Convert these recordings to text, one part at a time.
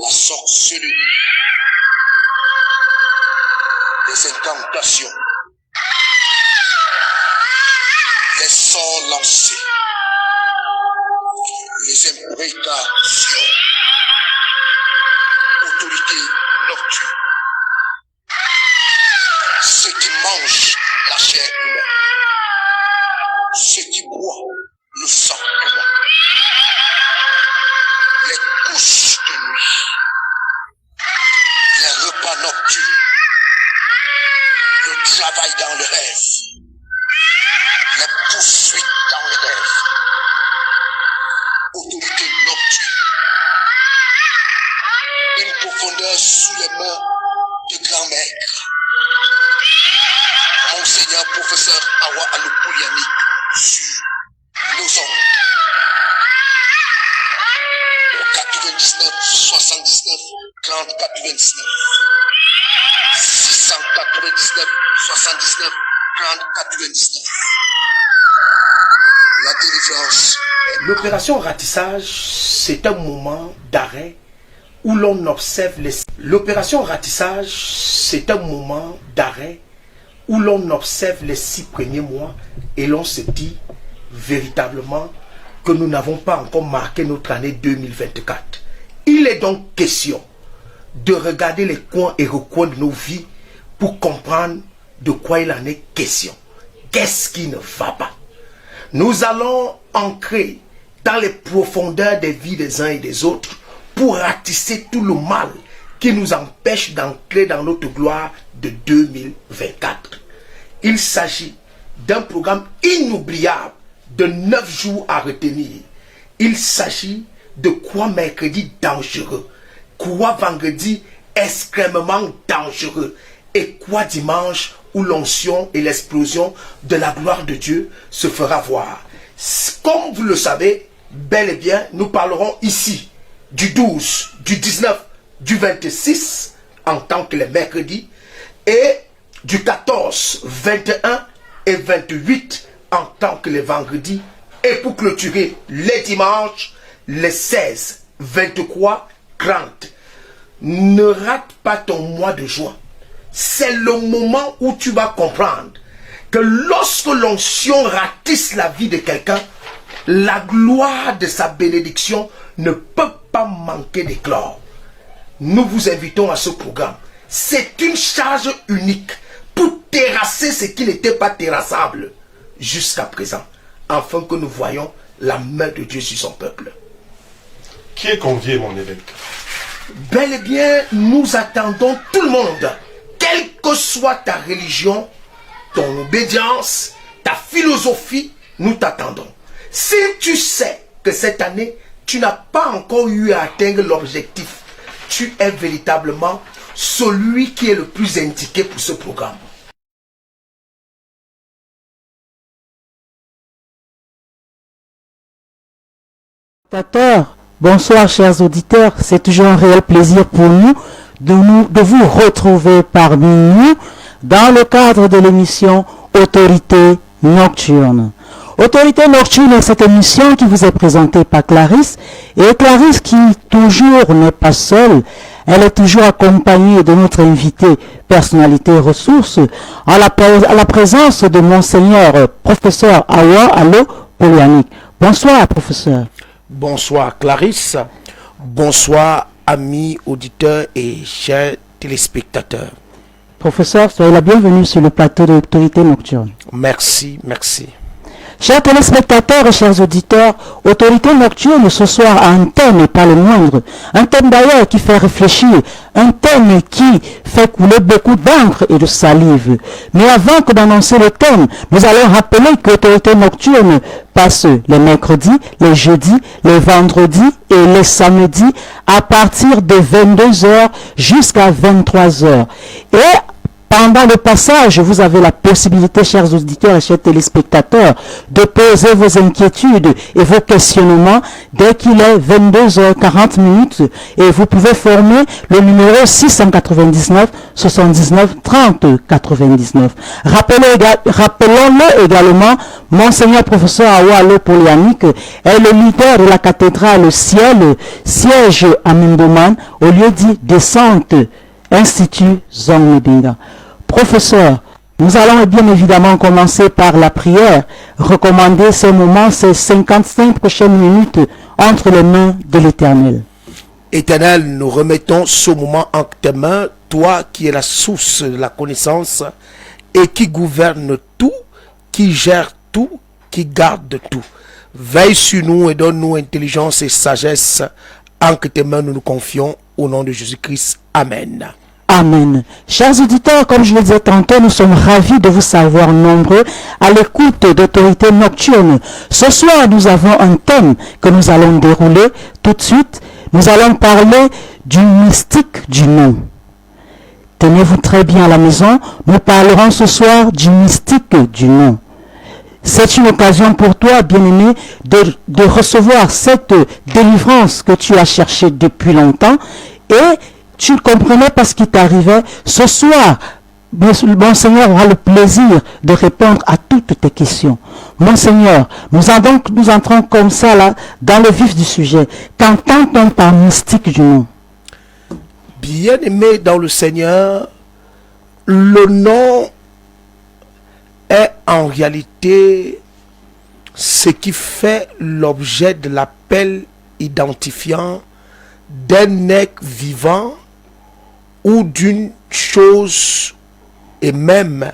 la sorcellerie, les incantations, les sorts lancés, les imprécations, autorités nocturnes, ceux qui mangent la chair humaine, ceux qui boivent le sang humain, les couches de nuit, les repas nocturnes, le travail dans le rêve, les poursuites dans le rêve, autorité nocturne, une profondeur sous les mains de grand-mère. Monseigneur professeur Awa Alopoulianic sur nos ondes. Au 99 79 30 99 699 79 30 99. La délivrance. L'opération ratissage, c'est un moment d'arrêt où l'on observe les... L'opération ratissage, c'est un moment d'arrêt où l'on observe les 6 premiers mois et l'on se dit véritablement que nous n'avons pas encore marqué notre année 2024. Il est donc question de regarder les coins et recoins de nos vies pour comprendre de quoi il en est question. Qu'est-ce qui ne va pas? Nous allons ancrer dans les profondeurs des vies des uns et des autres pour ratisser tout le mal qui nous empêche d'entrer dans notre gloire de 2024. Il s'agit d'un programme inoubliable de 9 jours à retenir. Il s'agit de quoi mercredi dangereux, quoi vendredi extrêmement dangereux et quoi dimanche où l'onction et l'explosion de la gloire de Dieu se fera voir. Comme vous le savez, bel et bien, nous parlerons ici du 12, du 19, du 26 en tant que les mercredis et du 14, 21 et 28 en tant que les vendredis et pour clôturer les dimanches, les 16, 23, 30. Ne rate pas ton mois de juin. C'est le moment où tu vas comprendre que lorsque l'onction ratisse la vie de quelqu'un, la gloire de sa bénédiction ne peut pas manquer d'éclore. Nous vous invitons à ce programme. C'est une charge unique pour terrasser ce qui n'était pas terrassable jusqu'à présent, afin que nous voyions la main de Dieu sur son peuple. Qui est convié, mon évêque? Bel et bien, nous attendons tout le monde, quelle que soit ta religion, ton obédience, ta philosophie, nous t'attendons. Si tu sais que cette année, tu n'as pas encore eu à atteindre l'objectif, tu es véritablement celui qui est le plus indiqué pour ce programme. Bonsoir chers auditeurs, c'est toujours un réel plaisir pour nous de vous retrouver parmi nous dans le cadre de l'émission Autorité Nocturne. Autorité Nocturne est cette émission qui vous est présentée par Clarisse, et Clarisse qui toujours n'est pas seule, elle est toujours accompagnée de notre invité personnalité ressource à la présence de Monseigneur professeur Awa Alopoulianic. Bonsoir professeur. Bonsoir Clarisse, bonsoir amis auditeurs et chers téléspectateurs. Professeur, soyez la bienvenue sur le plateau de l'Autorité Nocturne. Merci, merci. Chers téléspectateurs et chers auditeurs, Autorité Nocturne ce soir a un thème et pas le moindre. Un thème d'ailleurs qui fait réfléchir, un thème qui fait couler beaucoup d'encre et de salive. Mais avant que d'annoncer le thème, nous allons rappeler que l'Autorité Nocturne passe les mercredis, les jeudis, les vendredis et les samedis à partir de 22h jusqu'à 23h. Et pendant le passage, vous avez la possibilité, chers auditeurs et chers téléspectateurs, de poser vos inquiétudes et vos questionnements dès qu'il est 22h40 et vous pouvez former le numéro 699 79 30 99. Rappelons-le également Monseigneur professeur Awalo Polianique est le leader de la cathédrale Ciel, siège à Mimboman, au lieu dit Descente, Institut Zongmedinga. Professeur, nous allons bien évidemment commencer par la prière, recommander ces moments, ces 55 prochaines minutes entre les mains de l'Éternel. Éternel, nous remettons ce moment en tes mains, toi qui es la source de la connaissance et qui gouverne tout, qui gère tout, qui garde tout. Veille sur nous et donne-nous intelligence et sagesse. En tes mains, nous nous confions au nom de Jésus-Christ. Amen. Amen. Chers auditeurs, comme je le disais tantôt, nous sommes ravis de vous savoir nombreux à l'écoute d'Autorité Nocturne. Ce soir, nous avons un thème que nous allons dérouler tout de suite. Nous allons parler du mystique du nom. Tenez-vous très bien à la maison. Nous parlerons ce soir du mystique du nom. C'est une occasion pour toi, bien-aimé, de recevoir cette délivrance que tu as cherchée depuis longtemps et tu le comprenais parce qu'il t'arrivait. Ce soir, Monseigneur aura le plaisir de répondre à toutes tes questions. Monseigneur, nous entrons comme ça là, dans le vif du sujet. Qu'entend-on par mystique du nom? Bien-aimé dans le Seigneur, le nom est en réalité ce qui fait l'objet de l'appel identifiant d'un être vivant ou d'une chose et même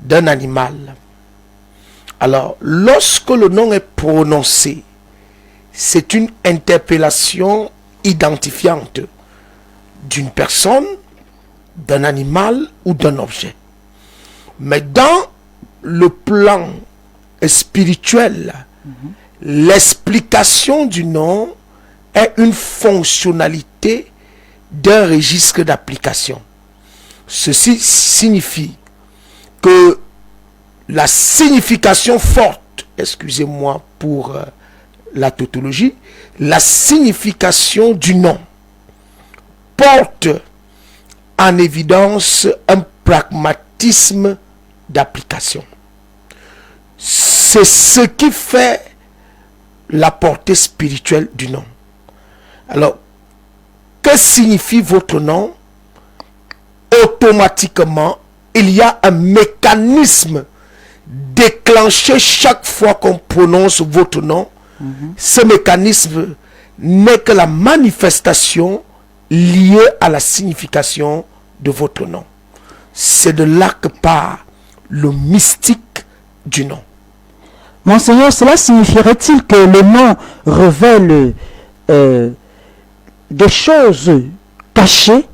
d'un animal. Alors, lorsque le nom est prononcé, c'est une interpellation identifiante d'une personne, d'un animal ou d'un objet. Mais dans le plan spirituel, l'explication du nom est une fonctionnalité d'un registre d'application. Ceci signifie que la signification forte, excusez-moi pour la tautologie, la signification du nom porte en évidence un pragmatisme d'application. C'est ce qui fait la portée spirituelle du nom. Alors, que signifie votre nom? Automatiquement, il y a un mécanisme déclenché chaque fois qu'on prononce votre nom. Ce mécanisme n'est que la manifestation liée à la signification de votre nom. C'est de là que part le mystique du nom. Monseigneur, cela signifierait-il que le nom révèle des choses cachées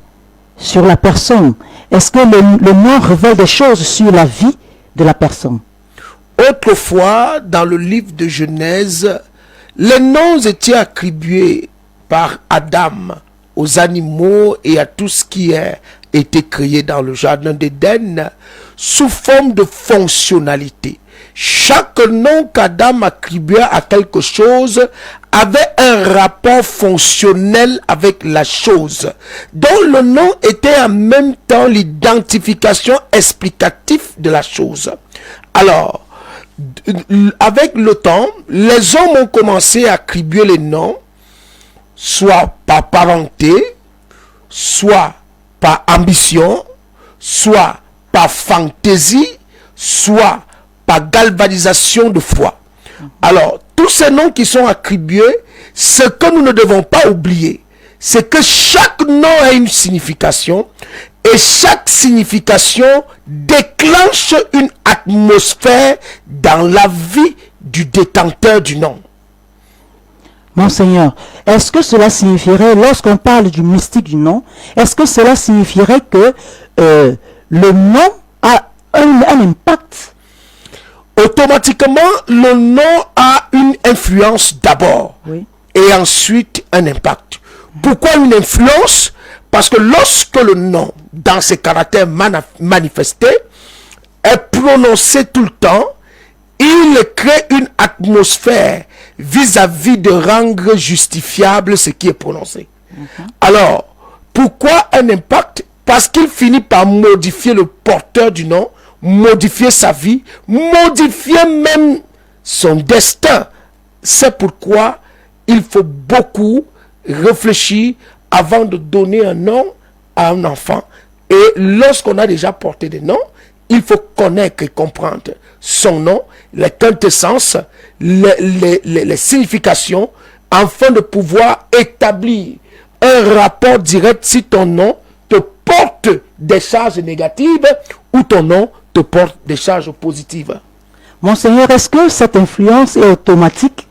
sur la personne? Est-ce que le nom révèle des choses sur la vie de la personne? Autrefois, dans le livre de Genèse, les noms étaient attribués par Adam aux animaux et à tout ce qui a été créé dans le jardin d'Éden sous forme de fonctionnalité. Chaque nom qu'Adam attribuait à quelque chose avait un rapport fonctionnel avec la chose, dont le nom était en même temps l'identification explicative de la chose. Alors, avec le temps, les hommes ont commencé à attribuer les noms, soit par parenté, soit par ambition, soit par fantaisie, soit par galvanisation de foi. Alors, tous ces noms qui sont attribués, ce que nous ne devons pas oublier, c'est que chaque nom a une signification et chaque signification déclenche une atmosphère dans la vie du détenteur du nom. Monseigneur, est-ce que cela signifierait, lorsqu'on parle du mystique du nom, est-ce que cela signifierait que le nom a un impact? Automatiquement, le nom a une influence d'abord, oui, et ensuite un impact. Pourquoi une influence? Parce que lorsque le nom, dans ses caractères manifestés, est prononcé tout le temps, il crée une atmosphère vis-à-vis de rendre justifiable ce qui est prononcé. Alors, pourquoi un impact? Parce qu'il finit par modifier le porteur du nom modifier sa vie, modifier même son destin. C'est pourquoi il faut beaucoup réfléchir avant de donner un nom à un enfant. Et lorsqu'on a déjà porté des noms, il faut connaître et comprendre son nom, les quintessences, les significations, afin de pouvoir établir un rapport direct si ton nom te porte des charges négatives ou ton nom te porte des charges positives. Monseigneur, est-ce que cette influence est automatique?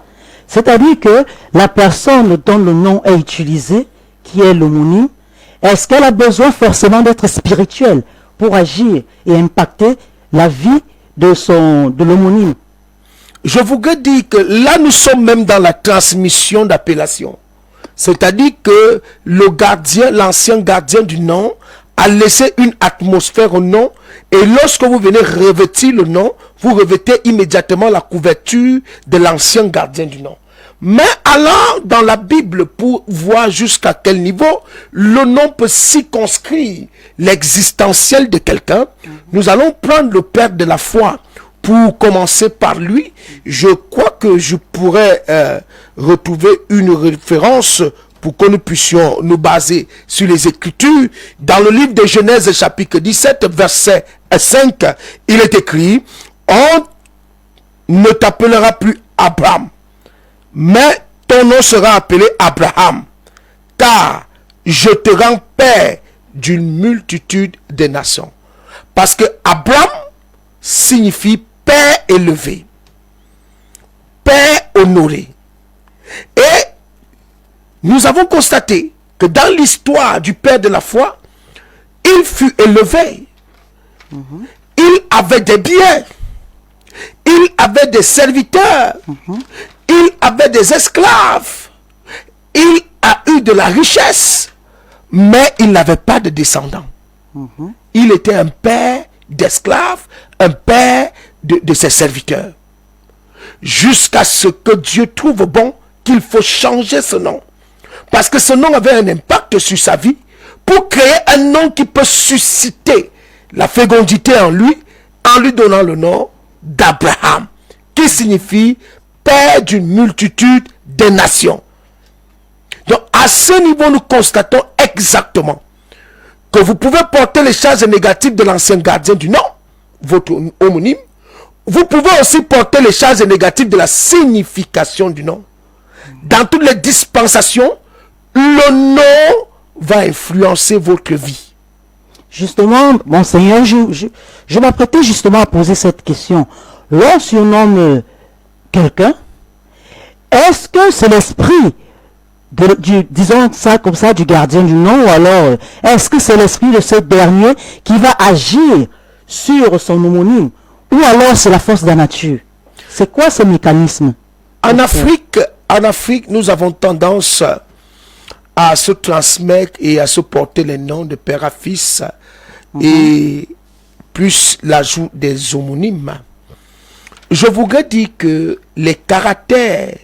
C'est-à-dire que la personne dont le nom est utilisé, qui est l'homonyme, est-ce qu'elle a besoin forcément d'être spirituelle pour agir et impacter la vie de l'homonyme? Je voudrais dire que là, nous sommes même dans la transmission d'appellation. C'est-à-dire que le gardien, l'ancien gardien du nom, a laissé une atmosphère au nom. Et lorsque vous venez revêtir le nom, vous revêtez immédiatement la couverture de l'ancien gardien du nom. Mais allant dans la Bible pour voir jusqu'à quel niveau le nom peut circonscrire l'existentiel de quelqu'un, nous allons prendre le père de la foi. Pour commencer par lui, je crois que je pourrais retrouver une référence pour que nous puissions nous baser sur les Écritures. Dans le livre de Genèse chapitre 17, verset 5, il est écrit « On ne t'appellera plus Abraham, mais ton nom sera appelé Abraham, car je te rends père d'une multitude de nations. » Parce que Abraham signifie père élevé, père honoré. Et nous avons constaté que dans l'histoire du père de la foi, il fut élevé. Il avait des biens. Il avait des serviteurs. Il avait des esclaves. Il a eu de la richesse. Mais il n'avait pas de descendants. Il était un père d'esclaves, un père de ses serviteurs. Jusqu'à ce que Dieu trouve bon qu'il faut changer ce nom. Parce que ce nom avait un impact sur sa vie pour créer un nom qui peut susciter la fécondité en lui donnant le nom d'Abraham, qui signifie père d'une multitude de nations. Donc à ce niveau, nous constatons exactement que vous pouvez porter les charges négatives de l'ancien gardien du nom, votre homonyme. Vous pouvez aussi porter les charges négatives de la signification du nom. Dans toutes les dispensations, le nom va influencer votre vie. Justement, Monseigneur, je m'apprêtais justement à poser cette question. L'on surnomme quelqu'un, est-ce que c'est l'esprit, disons ça comme ça, du gardien du nom, ou alors est-ce que c'est l'esprit de ce dernier qui va agir sur son homonyme, ou alors c'est la force de la nature? C'est quoi ce mécanisme? En Afrique, nous avons tendance à se transmettre et à se porter les noms de père à fils et plus l'ajout des homonymes. Je voudrais dire que les caractères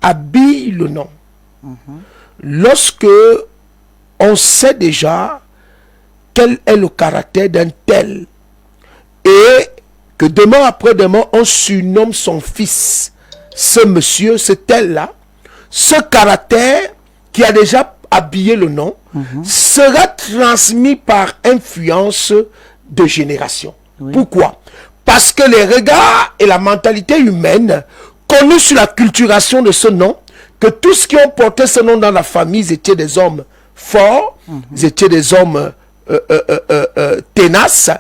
habillent le nom. Lorsque on sait déjà quel est le caractère d'un tel et que demain après demain on surnomme son fils, ce monsieur, ce tel-là, ce caractère qui a déjà habillé le nom sera transmis par influence de génération. Pourquoi? Parce que les regards et la mentalité humaine connus sur la culturation de ce nom, que tous ceux qui ont porté ce nom dans la famille, ils étaient des hommes forts, ils étaient des hommes tenaces.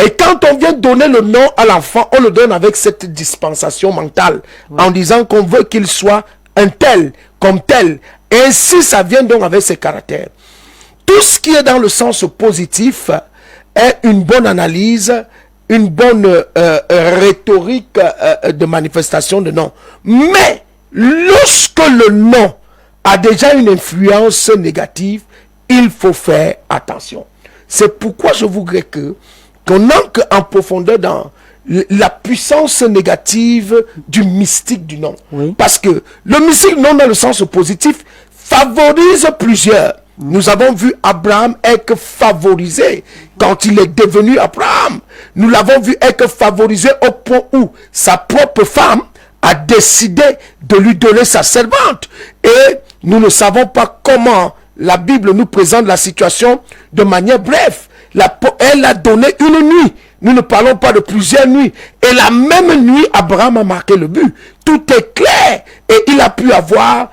Et quand on vient donner le nom à l'enfant, on le donne avec cette dispensation mentale, en disant qu'on veut qu'il soit un tel, comme tel. Et ainsi, ça vient donc avec ses caractères. Tout ce qui est dans le sens positif est une bonne analyse, une bonne rhétorique de manifestation de nom. Mais, lorsque le nom a déjà une influence négative, il faut faire attention. C'est pourquoi je voudrais qu'on entre en profondeur dans la puissance négative du mystique du nom. Parce que le mystique non dans le sens positif favorise plusieurs. Nous avons vu Abraham être favorisé quand il est devenu Abraham. Nous l'avons vu être favorisé au point où sa propre femme a décidé de lui donner sa servante. Et nous ne savons pas comment la Bible nous présente la situation de manière brève. Elle a donné une nuit. Nous ne parlons pas de plusieurs nuits. Et la même nuit, Abraham a marqué le but. Tout est clair. Et il a pu avoir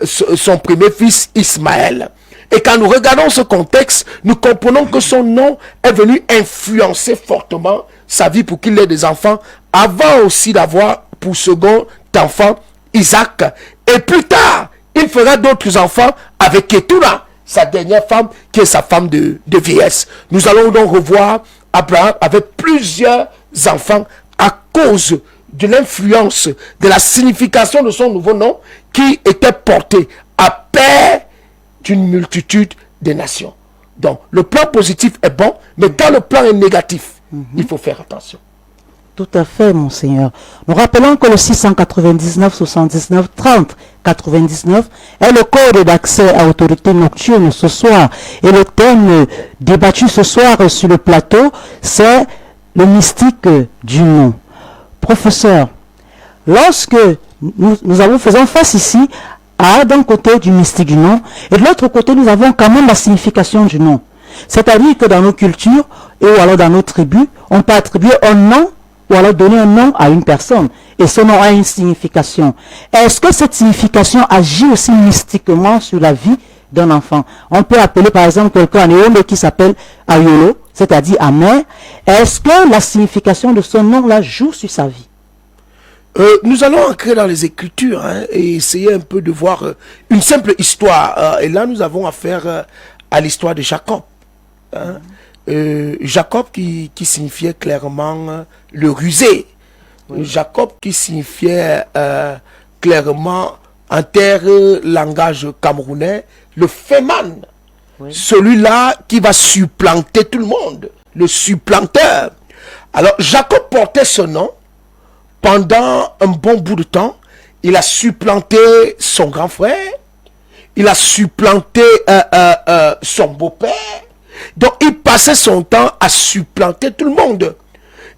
son premier fils Ismaël. Et quand nous regardons ce contexte, nous comprenons que son nom est venu influencer fortement sa vie pour qu'il ait des enfants, avant aussi d'avoir pour second enfant Isaac. Et plus tard, il fera d'autres enfants avec Ketura, sa dernière femme, qui est sa femme de vieillesse. Nous allons donc revoir Abraham avec plusieurs enfants à cause de l'influence, de la signification de son nouveau nom qui était porté à père d'une multitude de nations. Donc, le plan positif est bon, mais quand le plan est négatif, il faut faire attention. Tout à fait, Monseigneur. Nous rappelons que le 699 79 30 99 est le code d'accès à autorité nocturne ce soir. Et le thème débattu ce soir sur le plateau, c'est le mystique du nom. Professeur, lorsque nous faisons face ici à d'un côté du mystique du nom, et de l'autre côté, nous avons quand même la signification du nom. C'est-à-dire que dans nos cultures, ou alors dans nos tribus, on peut attribuer un nom ou alors donner un nom à une personne. Et ce nom a une signification. Est-ce que cette signification agit aussi mystiquement sur la vie d'un enfant? On peut appeler par exemple quelqu'un en Néombe qui s'appelle Ayolo, c'est-à-dire amer. Est-ce que la signification de ce nom-là joue sur sa vie? Nous allons entrer dans les Écritures et essayer un peu de voir une simple histoire. Et là, nous avons affaire à l'histoire de Jacob. Jacob qui signifiait clairement le rusé. Oui. Jacob qui signifiait clairement en terre langage camerounais le féman. Oui. Celui-là qui va supplanter tout le monde, le supplanteur. Alors Jacob portait ce nom pendant un bon bout de temps. Il a supplanté son grand frère, il a supplanté son beau-père. Donc, il passait son temps à supplanter tout le monde.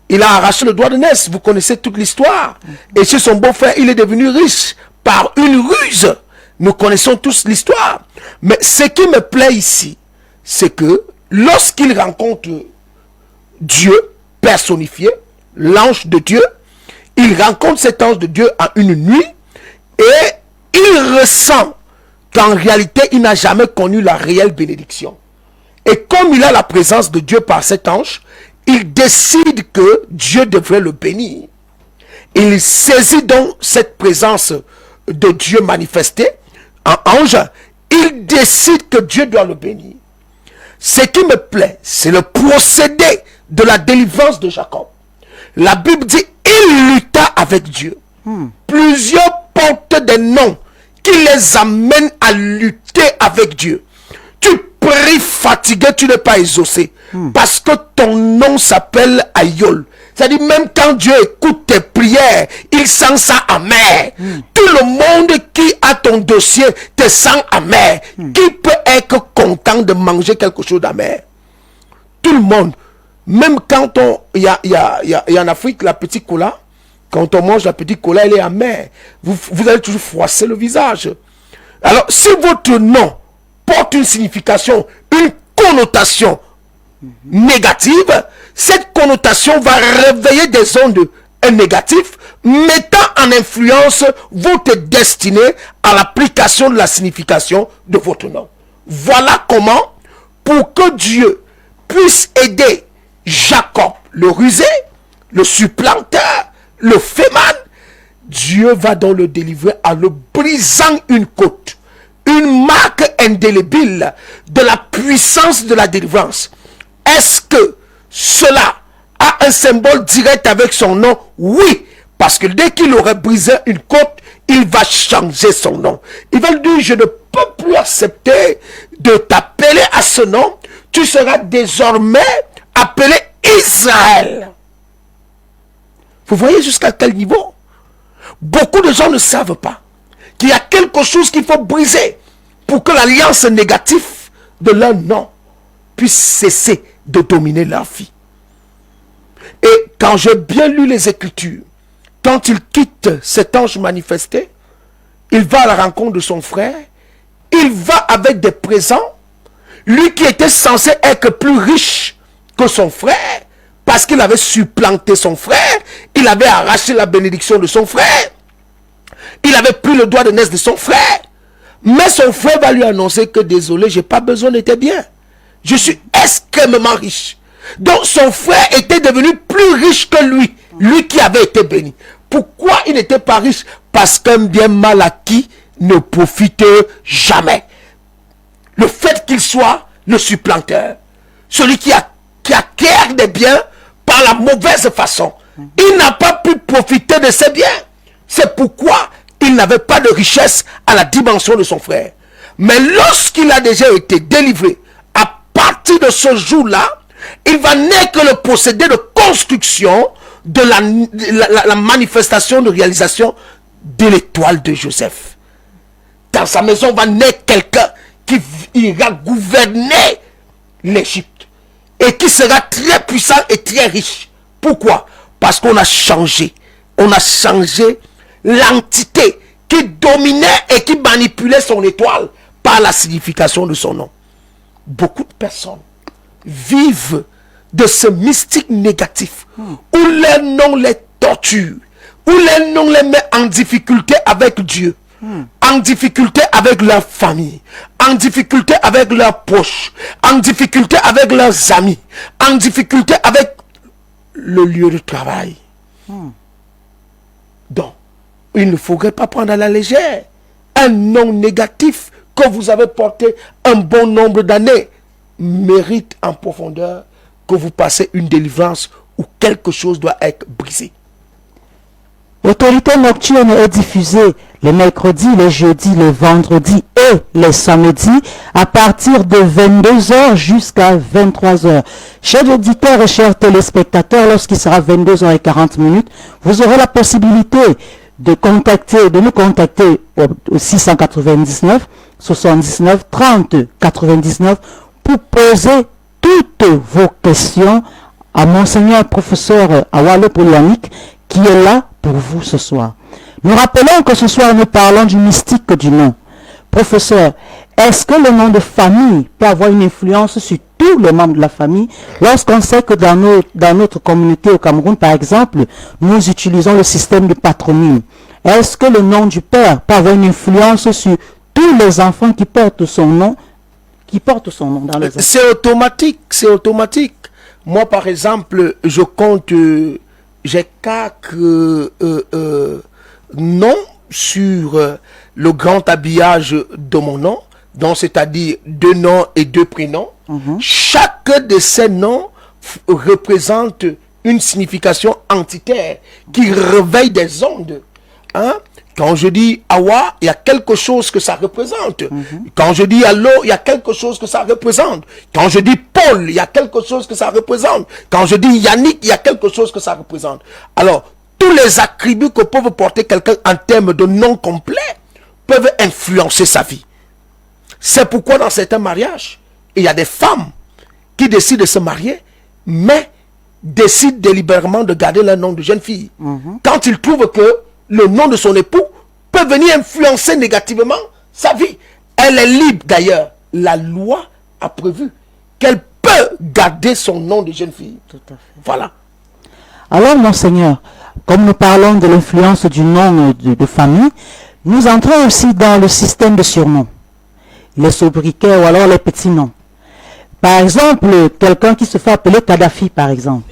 Il a arraché le doigt de Ness. Vous connaissez toute l'histoire. Et chez son beau-frère, il est devenu riche par une ruse. Nous connaissons tous l'histoire. Mais ce qui me plaît ici, c'est que lorsqu'il rencontre Dieu personnifié, l'ange de Dieu, il rencontre cet ange de Dieu en une nuit et il ressent qu'en réalité, il n'a jamais connu la réelle bénédiction. Et comme il a la présence de Dieu par cet ange, il décide que Dieu devrait le bénir. Il saisit donc cette présence de Dieu manifestée en ange. Il décide que Dieu doit le bénir. Ce qui me plaît, c'est le procédé de la délivrance de Jacob. La Bible dit, il lutta avec Dieu. Plusieurs portent des noms qui les amènent à lutter avec Dieu. Tu pries fatigué, tu n'es pas exaucé. Parce que ton nom s'appelle Ayol. C'est-à-dire même quand Dieu écoute tes prières, il sent ça amer. Tout le monde qui a ton dossier te sent amer. Qui peut être content de manger quelque chose d'amer? Tout le monde. Même quand il y a en Afrique la petite cola, quand on mange la petite cola, elle est amère. Vous allez toujours froisser le visage. Alors, si votre nom porte une signification, une connotation négative, cette connotation va réveiller des ondes négatives, mettant en influence votre destinée à l'application de la signification de votre nom. Voilà comment, pour que Dieu puisse aider Jacob, le rusé, le supplanteur, le féman, Dieu va donc le délivrer en le brisant une côte. Une marque indélébile de la puissance de la délivrance. Est-ce que cela a un symbole direct avec son nom? Oui, parce que dès qu'il aurait brisé une côte, il va changer son nom. Il va lui dire, je ne peux plus accepter de t'appeler à ce nom. Tu seras désormais appelé Israël. Vous voyez jusqu'à quel niveau? Beaucoup de gens ne savent pas qu'il y a quelque chose qu'il faut briser pour que l'alliance négative de leur nom puisse cesser de dominer leur vie. Et quand j'ai bien lu les Écritures, quand il quitte cet ange manifesté, il va à la rencontre de son frère, il va avec des présents, lui qui était censé être plus riche que son frère, parce qu'il avait supplanté son frère, il avait arraché la bénédiction de son frère, il avait pris le droit de naissance de son frère, mais son frère va lui annoncer que désolé, j'ai pas besoin de tes biens, je suis extrêmement riche. Donc son frère était devenu plus riche que lui, lui qui avait été béni. Pourquoi il n'était pas riche? Parce qu'un bien mal acquis ne profite jamais. Le fait qu'il soit le supplanteur, celui qui acquiert des biens par la mauvaise façon, il n'a pas pu profiter de ses biens. C'est pourquoi il n'avait pas de richesse à la dimension de son frère. Mais lorsqu'il a déjà été délivré, à partir de ce jour-là, il va naître le procédé de construction de la manifestation de réalisation de l'étoile de Joseph. Dans sa maison va naître quelqu'un qui ira gouverner l'Égypte et qui sera très puissant et très riche. Pourquoi? Parce qu'on a changé. On a changé l'entité qui dominait et qui manipulait son étoile par la signification de son nom. Beaucoup de personnes vivent de ce mystique négatif où les noms les torturent, où les noms les met en difficulté avec Dieu, en difficulté avec leur famille, en difficulté avec leurs proches, en difficulté avec leurs amis, en difficulté avec le lieu de travail. Donc, il ne faudrait pas prendre à la légère un nom négatif que vous avez porté un bon nombre d'années mérite en profondeur que vous passez une délivrance où quelque chose doit être brisé. Autorité nocturne est diffusée les mercredis, les jeudis, les vendredis et les samedis à partir de 22h jusqu'à 23h. Chers auditeurs et chers téléspectateurs, lorsqu'il sera 22h40, vous aurez la possibilité de nous contacter au 699 79 30 99 pour poser toutes vos questions à Monseigneur Professeur Awalo Polianique qui est là pour vous ce soir. Nous rappelons que ce soir nous parlons du mystique du nom. Professeur, est-ce que le nom de famille peut avoir une influence sur tous les membres de la famille lorsqu'on sait que dans notre communauté au Cameroun par exemple, nous utilisons le système de patronyme? Est-ce que le nom du père peut avoir une influence sur tous les enfants qui portent son nom dans les enfants? C'est automatique. Moi, par exemple, je compte, j'ai 4 noms sur le grand habillage de mon nom, donc c'est-à-dire 2 noms et 2 prénoms. Chaque de ces noms représente une signification entitaire qui réveille des ondes. Quand je dis Awa, il y a quelque chose que ça représente. Quand je dis Allo, il y a quelque chose que ça représente. Quand je dis Paul, il y a quelque chose que ça représente. Quand je dis Yannick, il y a quelque chose que ça représente. Alors, tous les attributs que peut porter quelqu'un en termes de nom complet peuvent influencer sa vie. C'est pourquoi dans certains mariages, il y a des femmes qui décident de se marier, mais décident délibérément de garder leur nom de jeune fille. Quand ils trouvent que le nom de son époux peut venir influencer négativement sa vie. Elle est libre d'ailleurs. La loi a prévu qu'elle peut garder son nom de jeune fille. Tout à fait. Voilà. Alors, Monseigneur, comme nous parlons de l'influence du nom de famille, nous entrons aussi dans le système de surnoms. Les sobriquets ou alors les petits noms. Par exemple, quelqu'un qui se fait appeler Kadhafi, par exemple.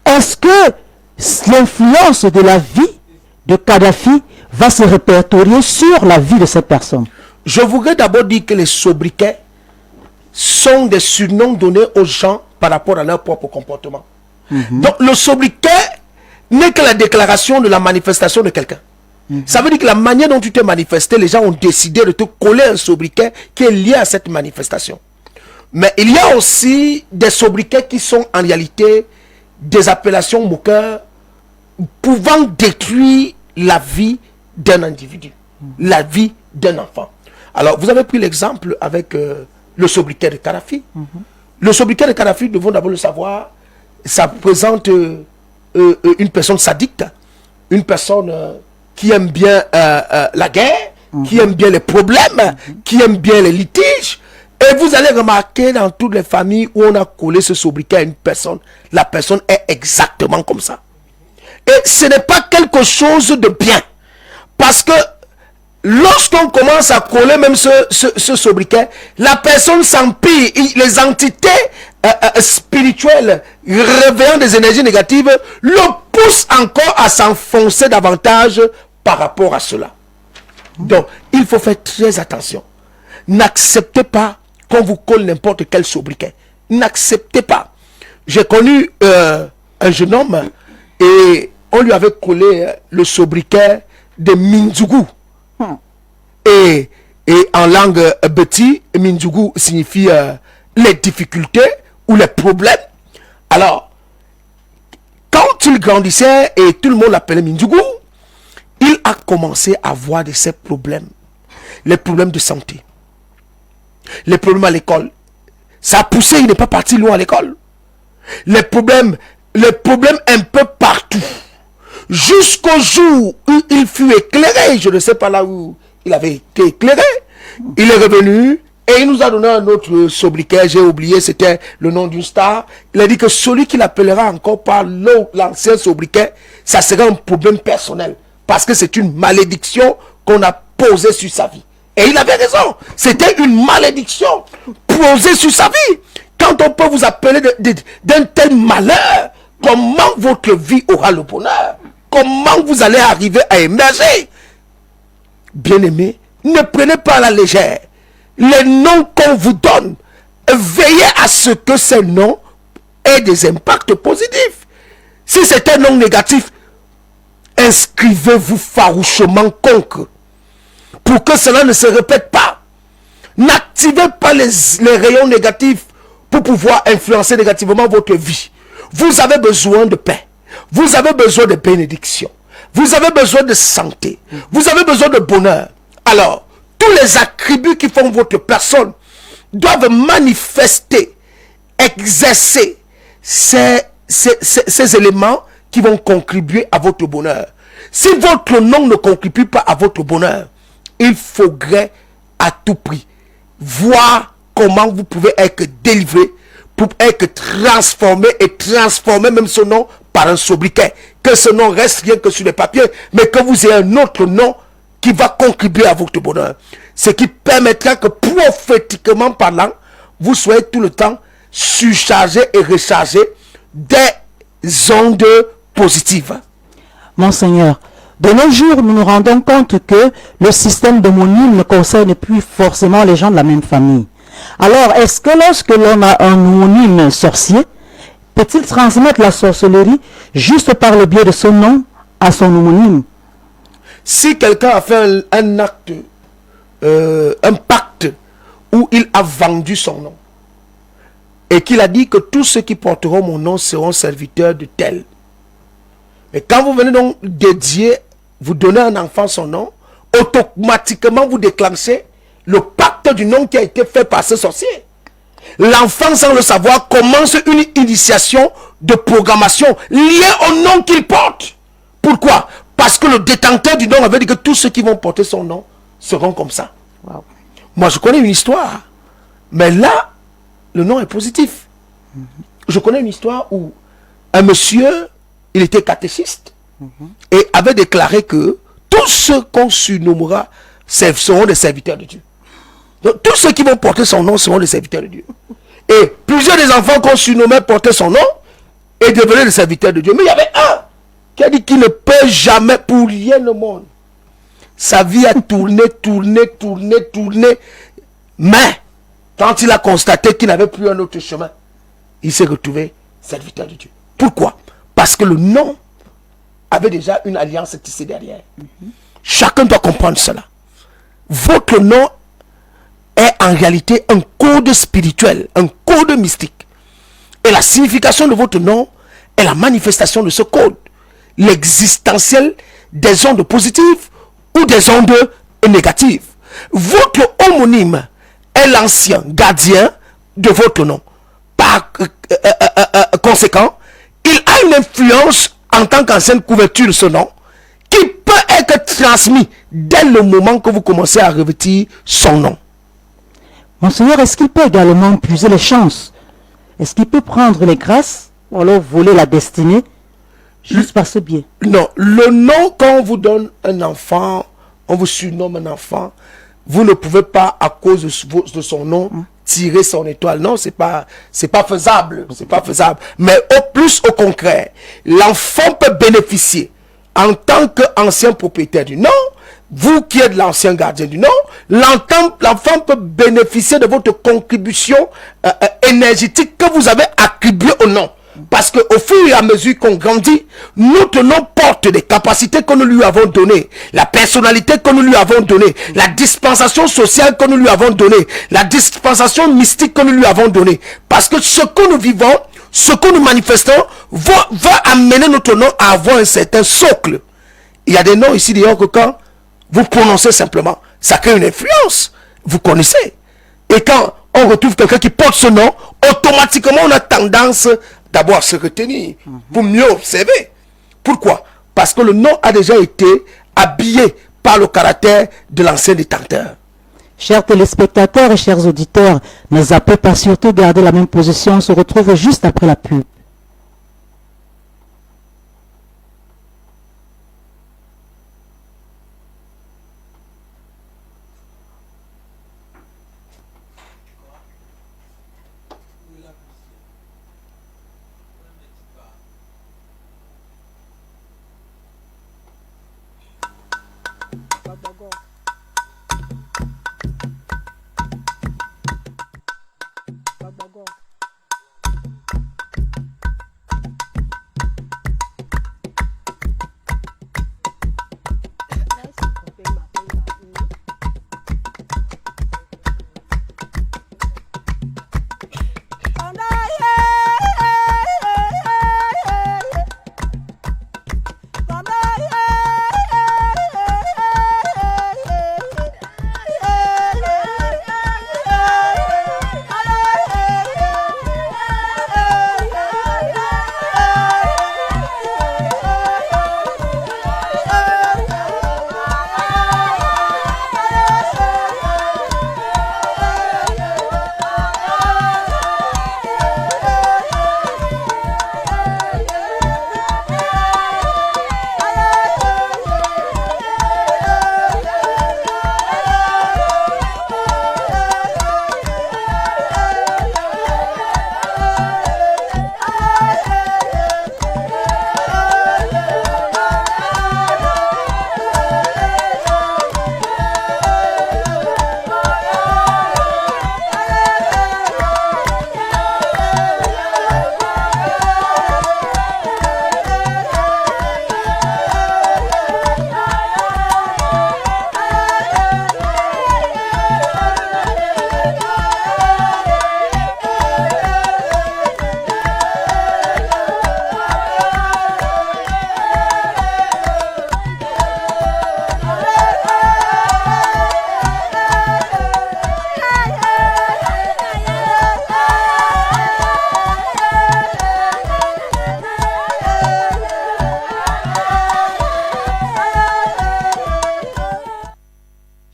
Est-ce que l'influence de la vie de Kadhafi va se répertorier sur la vie de cette personne? Je voudrais d'abord dire que les sobriquets sont des surnoms donnés aux gens par rapport à leur propre comportement. Donc le sobriquet n'est que la déclaration de la manifestation de quelqu'un. Ça veut dire que la manière dont tu t'es manifesté, les gens ont décidé de te coller un sobriquet qui est lié à cette manifestation. Mais il y a aussi des sobriquets qui sont en réalité des appellations moqueurs pouvant détruire la vie d'un individu, la vie d'un enfant. Alors, vous avez pris l'exemple avec le sobriquet de Kadhafi. Le sobriquet de Kadhafi, nous devons d'abord le savoir, ça représente une personne sadique, une personne qui aime bien la guerre, qui aime bien les problèmes, qui aime bien les litiges. Et vous allez remarquer dans toutes les familles où on a collé ce sobriquet à une personne, la personne est exactement comme ça. Et ce n'est pas quelque chose de bien. Parce que lorsqu'on commence à coller même ce sobriquet, la personne s'empire. Les entités spirituelles réveillant des énergies négatives le poussent encore à s'enfoncer davantage par rapport à cela. Donc, il faut faire très attention. N'acceptez pas qu'on vous colle n'importe quel sobriquet. N'acceptez pas. J'ai connu un jeune homme et on lui avait collé le sobriquet de Minzougou. Et en langue beti, Minzougou signifie les difficultés ou les problèmes. Alors, quand il grandissait et tout le monde l'appelait Minzougou, il a commencé à avoir de ces problèmes. Les problèmes de santé. Les problèmes à l'école. Ça a poussé, il n'est pas parti loin à l'école. Les problèmes un peu partout. Jusqu'au jour où il fut éclairé. Je ne sais pas là où il avait été éclairé. Il est revenu et il nous a donné un autre sobriquet. J'ai oublié, c'était le nom d'une star. Il a dit que celui qui l'appellera encore par l'ancien sobriquet, ça sera un problème personnel. Parce que c'est une malédiction qu'on a posée sur sa vie. Et il avait raison. C'était une malédiction posée sur sa vie. Quand on peut vous appeler d'un tel malheur, comment votre vie aura le bonheur? Comment vous allez arriver à émerger? Bien-aimés, ne prenez pas à la légère les noms qu'on vous donne. Veillez à ce que ces noms aient des impacts positifs. Si c'est un nom négatif, inscrivez-vous farouchement contre pour que cela ne se répète pas. N'activez pas les rayons négatifs pour pouvoir influencer négativement votre vie. Vous avez besoin de paix. Vous avez besoin de bénédiction. Vous avez besoin de santé. Vous avez besoin de bonheur. Alors, tous les attributs qui font votre personne doivent manifester, exercer ces éléments qui vont contribuer à votre bonheur. Si votre nom ne contribue pas à votre bonheur, il faudrait à tout prix voir comment vous pouvez être délivré pour être transformé et transformer même ce nom par un sobriquet. Que ce nom reste rien que sur les papiers, mais que vous ayez un autre nom qui va contribuer à votre bonheur. Ce qui permettra que prophétiquement parlant, vous soyez tout le temps surchargé et rechargé des ondes positives. Monseigneur, de nos jours, nous nous rendons compte que le système d'homonyme ne concerne plus forcément les gens de la même famille. Alors, est-ce que lorsque l'on a un homonyme sorcier, peut-il transmettre la sorcellerie juste par le biais de son nom à son homonyme? Si quelqu'un a fait un acte, un pacte où il a vendu son nom et qu'il a dit que tous ceux qui porteront mon nom seront serviteurs de tel. Et quand vous venez donc dédier, vous donnez à un enfant son nom, automatiquement vous déclenchez le pacte du nom qui a été fait par ce sorcier. L'enfant, sans le savoir, commence une initiation de programmation liée au nom qu'il porte. Pourquoi? Parce que le détenteur du nom avait dit que tous ceux qui vont porter son nom seront comme ça. Wow. Moi, je connais une histoire. Mais là, le nom est positif. Je connais une histoire où un monsieur, il était catéchiste et avait déclaré que tous ceux qu'on surnommera seront des serviteurs de Dieu. Donc, tous ceux qui vont porter son nom seront des serviteurs de Dieu. Et plusieurs des enfants qu'on surnommait portaient son nom et devenaient des serviteurs de Dieu. Mais il y avait un qui a dit qu'il ne peut jamais, pour rien au monde. Sa vie a tourné. Mais, quand il a constaté qu'il n'avait plus un autre chemin, il s'est retrouvé serviteur de Dieu. Pourquoi? Parce que le nom avait déjà une alliance tissée derrière. Chacun doit comprendre cela. Votre nom est en réalité un code spirituel, un code mystique. Et la signification de votre nom est la manifestation de ce code. L'existentiel des ondes positives ou des ondes négatives. votre homonyme est l'ancien gardien de votre nom. Par conséquent, il a une influence en tant qu'ancienne couverture de ce nom qui peut être transmis dès le moment que vous commencez à revêtir son nom. Monseigneur, est-ce qu'il peut également puiser les chances? Est-ce qu'il peut prendre les grâces ou alors voler la destinée juste par ce biais? Non, le nom, quand on vous donne un enfant, on vous surnomme un enfant, vous ne pouvez pas, à cause de son nom, tirer son étoile. Non, c'est pas faisable. C'est pas faisable. Mais au concret, l'enfant peut bénéficier en tant qu'ancien propriétaire du nom. Vous qui êtes l'ancien gardien du nom, l'enfant peut bénéficier de votre contribution énergétique que vous avez attribuée au nom. Parce qu'au fur et à mesure qu'on grandit, notre nom porte des capacités que nous lui avons données, la personnalité que nous lui avons donnée, la dispensation sociale que nous lui avons donnée, la dispensation mystique que nous lui avons donnée. Parce que ce que nous vivons, ce que nous manifestons, va amener notre nom à avoir un certain socle. Il y a des noms ici d'ailleurs que quand vous prononcez simplement, ça crée une influence. Vous connaissez. Et quand on retrouve quelqu'un qui porte ce nom, automatiquement on a tendance d'abord à se retenir pour mieux observer. Pourquoi? Parce que le nom a déjà été habillé par le caractère de l'ancien détenteur. Chers téléspectateurs et chers auditeurs, ne zappez pas, surtout gardez la même position. On se retrouve juste après la pub.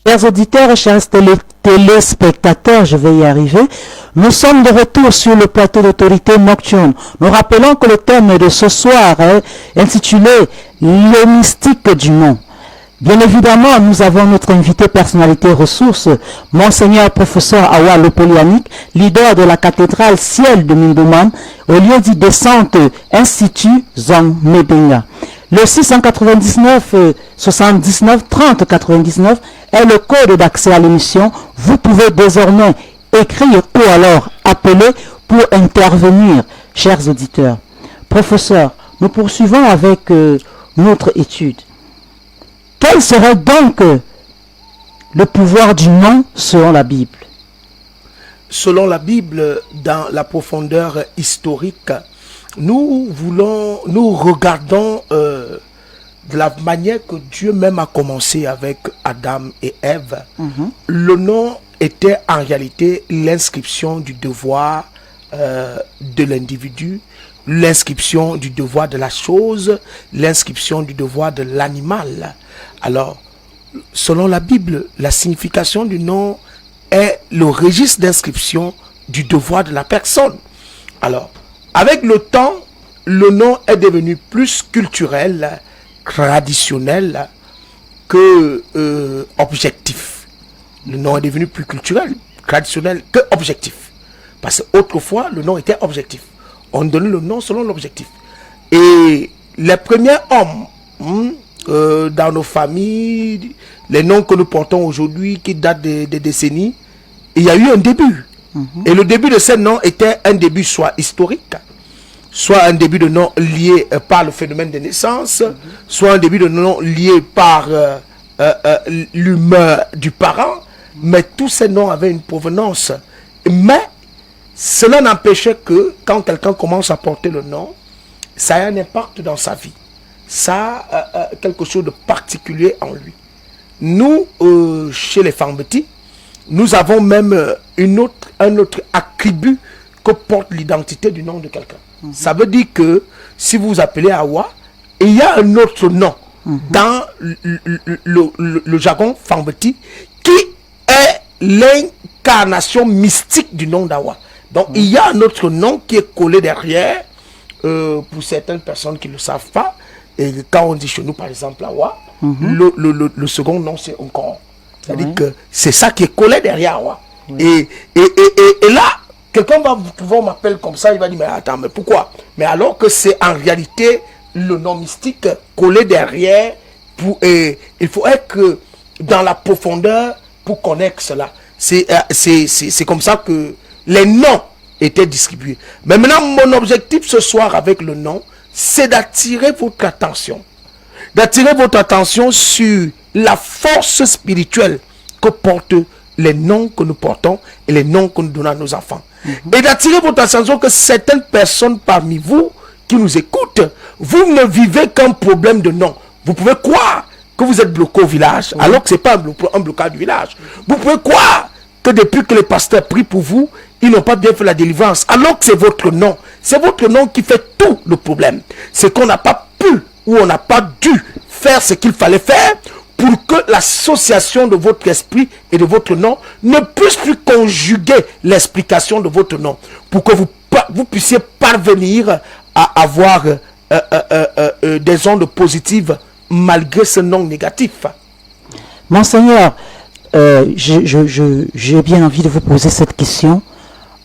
Chers auditeurs et chers téléspectateurs, je vais y arriver. Nous sommes de retour sur le plateau d'Autorité Nocturne. Nous rappelons que le thème de ce soir est intitulé « Le mystique du nom ». Bien évidemment, nous avons notre invité personnalité ressource, Monseigneur Professeur Awa Lopolianic, leader de la cathédrale Ciel de Mindoman, au lieu dit descente Institut Zong Mebenga. Le 699 79 30 99 est le code d'accès à l'émission. Vous pouvez désormais écrire ou alors appeler pour intervenir, chers auditeurs. Professeur, nous poursuivons avec notre étude. Quel serait donc le pouvoir du nom selon la Bible? Selon la Bible, dans la profondeur historique, nous regardons de la manière que Dieu même a commencé avec Adam et Ève, le nom était en réalité l'inscription du devoir de l'individu, l'inscription du devoir de la chose, l'inscription du devoir de l'animal. Alors, selon la Bible, la signification du nom est le registre d'inscription du devoir de la personne. Alors, avec le temps, le nom est devenu plus culturel, traditionnel que objectif. Le nom est devenu plus culturel, traditionnel que objectif. Parce qu'autrefois, le nom était objectif. On donnait le nom selon l'objectif. Et les premiers hommes, dans nos familles, les noms que nous portons aujourd'hui, qui datent des décennies, il y a eu un début. Et le début de ces noms était un début soit historique, soit un début de nom lié par le phénomène de naissance, soit un début de nom lié par l'humeur du parent. Mais tous ces noms avaient une provenance. Mais cela n'empêchait que quand quelqu'un commence à porter le nom, ça a un impact dans sa vie. Ça a quelque chose de particulier en lui. Nous, chez les Fambeti, nous avons même un autre attribut que porte l'identité du nom de quelqu'un. Ça veut dire que si vous vous appelez Awa, il y a un autre nom dans le jargon Fambeti qui est l'incarnation mystique du nom d'Awa. Donc il y a un autre nom qui est collé derrière, pour certaines personnes qui ne le savent pas. Et quand on dit chez nous, par exemple, Awa, le second nom, c'est encore. C'est-à-dire que c'est ça qui est collé derrière Awa. Et là, quelqu'un va m'appeler comme ça, il va dire, mais attends, mais pourquoi? Mais alors que c'est en réalité le nom mystique collé derrière. Il faut être dans la profondeur pour connaître cela. C'est comme ça que les noms étaient distribués. Mais maintenant, mon objectif ce soir avec le nom, c'est d'attirer votre attention. D'attirer votre attention sur la force spirituelle que portent les noms que nous portons et les noms que nous donnons à nos enfants. Et d'attirer votre attention que certaines personnes parmi vous qui nous écoutent, vous ne vivez qu'un problème de nom. Vous pouvez croire que vous êtes bloqué au village, alors que ce n'est pas un blocage du village. Vous pouvez croire que depuis que les pasteurs prient pour vous, ils n'ont pas bien fait la délivrance, alors que c'est votre nom. C'est votre nom qui fait tout le problème. C'est qu'on n'a pas pu ou on n'a pas dû faire ce qu'il fallait faire pour que l'association de votre esprit et de votre nom ne puisse plus conjuguer l'explication de votre nom, pour que vous puissiez parvenir à avoir des ondes positives malgré ce nom négatif. Monseigneur, j'ai bien envie de vous poser cette question.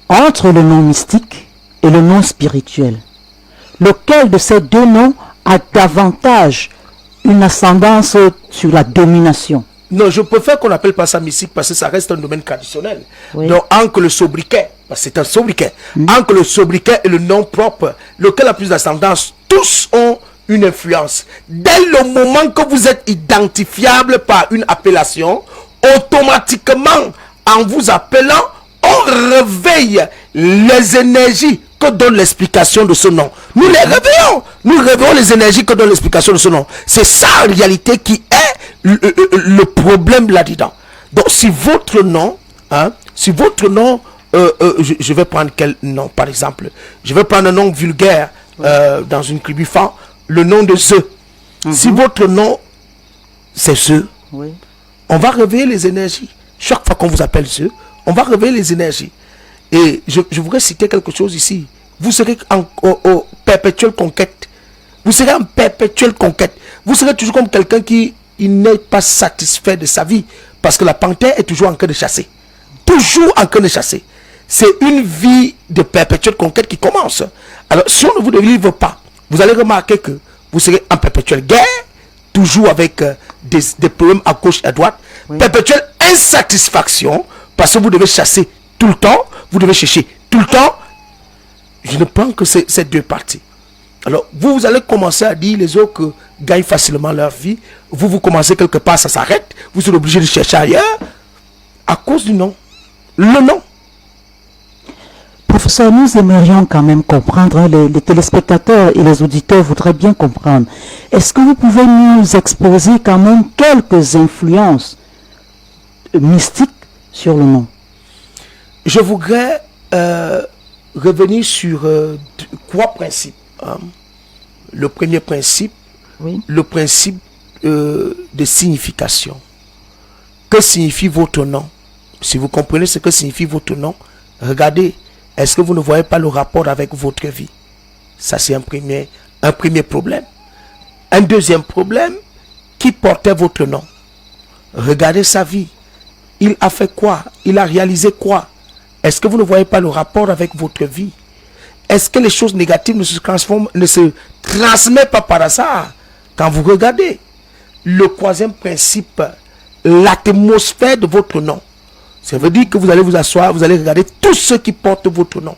Entre le nom mystique et le nom spirituel, lequel de ces deux noms a davantage une ascendance sur la domination? Non, je préfère qu'on n'appelle pas ça mystique parce que ça reste un domaine traditionnel. Oui. Donc, entre le sobriquet, parce que c'est un sobriquet, entre le sobriquet et le nom propre, lequel a plus d'ascendance, tous ont une influence. Dès le moment que vous êtes identifiable par une appellation, automatiquement, en vous appelant, on réveille les énergies que donne l'explication de ce nom. Nous les réveillons. Nous réveillons les énergies que donne l'explication de ce nom. C'est ça en réalité qui est le problème là-dedans. Donc si votre nom, je vais prendre quel nom par exemple? Je vais prendre un nom vulgaire dans une tribu Fan, le nom de Zeu. Si votre nom c'est Zeu, on va réveiller les énergies. Chaque fois qu'on vous appelle Zeu, on va réveiller les énergies. Et je voudrais citer quelque chose ici. Vous serez en perpétuelle conquête. Vous serez en perpétuelle conquête. Vous serez toujours comme quelqu'un qui n'est pas satisfait de sa vie. Parce que la panthère est toujours en train de chasser. Toujours en train de chasser. C'est une vie de perpétuelle conquête qui commence. Alors, si on ne vous délivre pas, vous allez remarquer que vous serez en perpétuelle guerre, toujours avec des problèmes à gauche et à droite, perpétuelle insatisfaction, parce que vous devez chasser tout le temps, vous devez chercher tout le temps. Je ne prends que ces deux parties. Alors, vous allez commencer à dire les autres gagnent facilement leur vie. Vous commencez quelque part, ça s'arrête. Vous êtes obligé de chercher ailleurs à cause du nom. Le nom. Professeur, nous aimerions quand même comprendre, hein, les téléspectateurs et les auditeurs voudraient bien comprendre. Est-ce que vous pouvez nous exposer quand même quelques influences mystiques sur le nom? Je voudrais revenir sur 3 principes. Hein. Le premier principe, Oui. le principe de signification. Que signifie votre nom? Si vous comprenez ce que signifie votre nom, regardez, est-ce que vous ne voyez pas le rapport avec votre vie? Ça, c'est un premier problème. Un deuxième problème, qui portait votre nom? Regardez sa vie. Il a fait quoi? Il a réalisé quoi? Est-ce que vous ne voyez pas le rapport avec votre vie? Est-ce que les choses négatives ne se transmettent pas par hasard quand vous regardez? Le troisième principe, l'atmosphère de votre nom. Ça veut dire que vous allez vous asseoir, vous allez regarder tous ceux qui portent votre nom.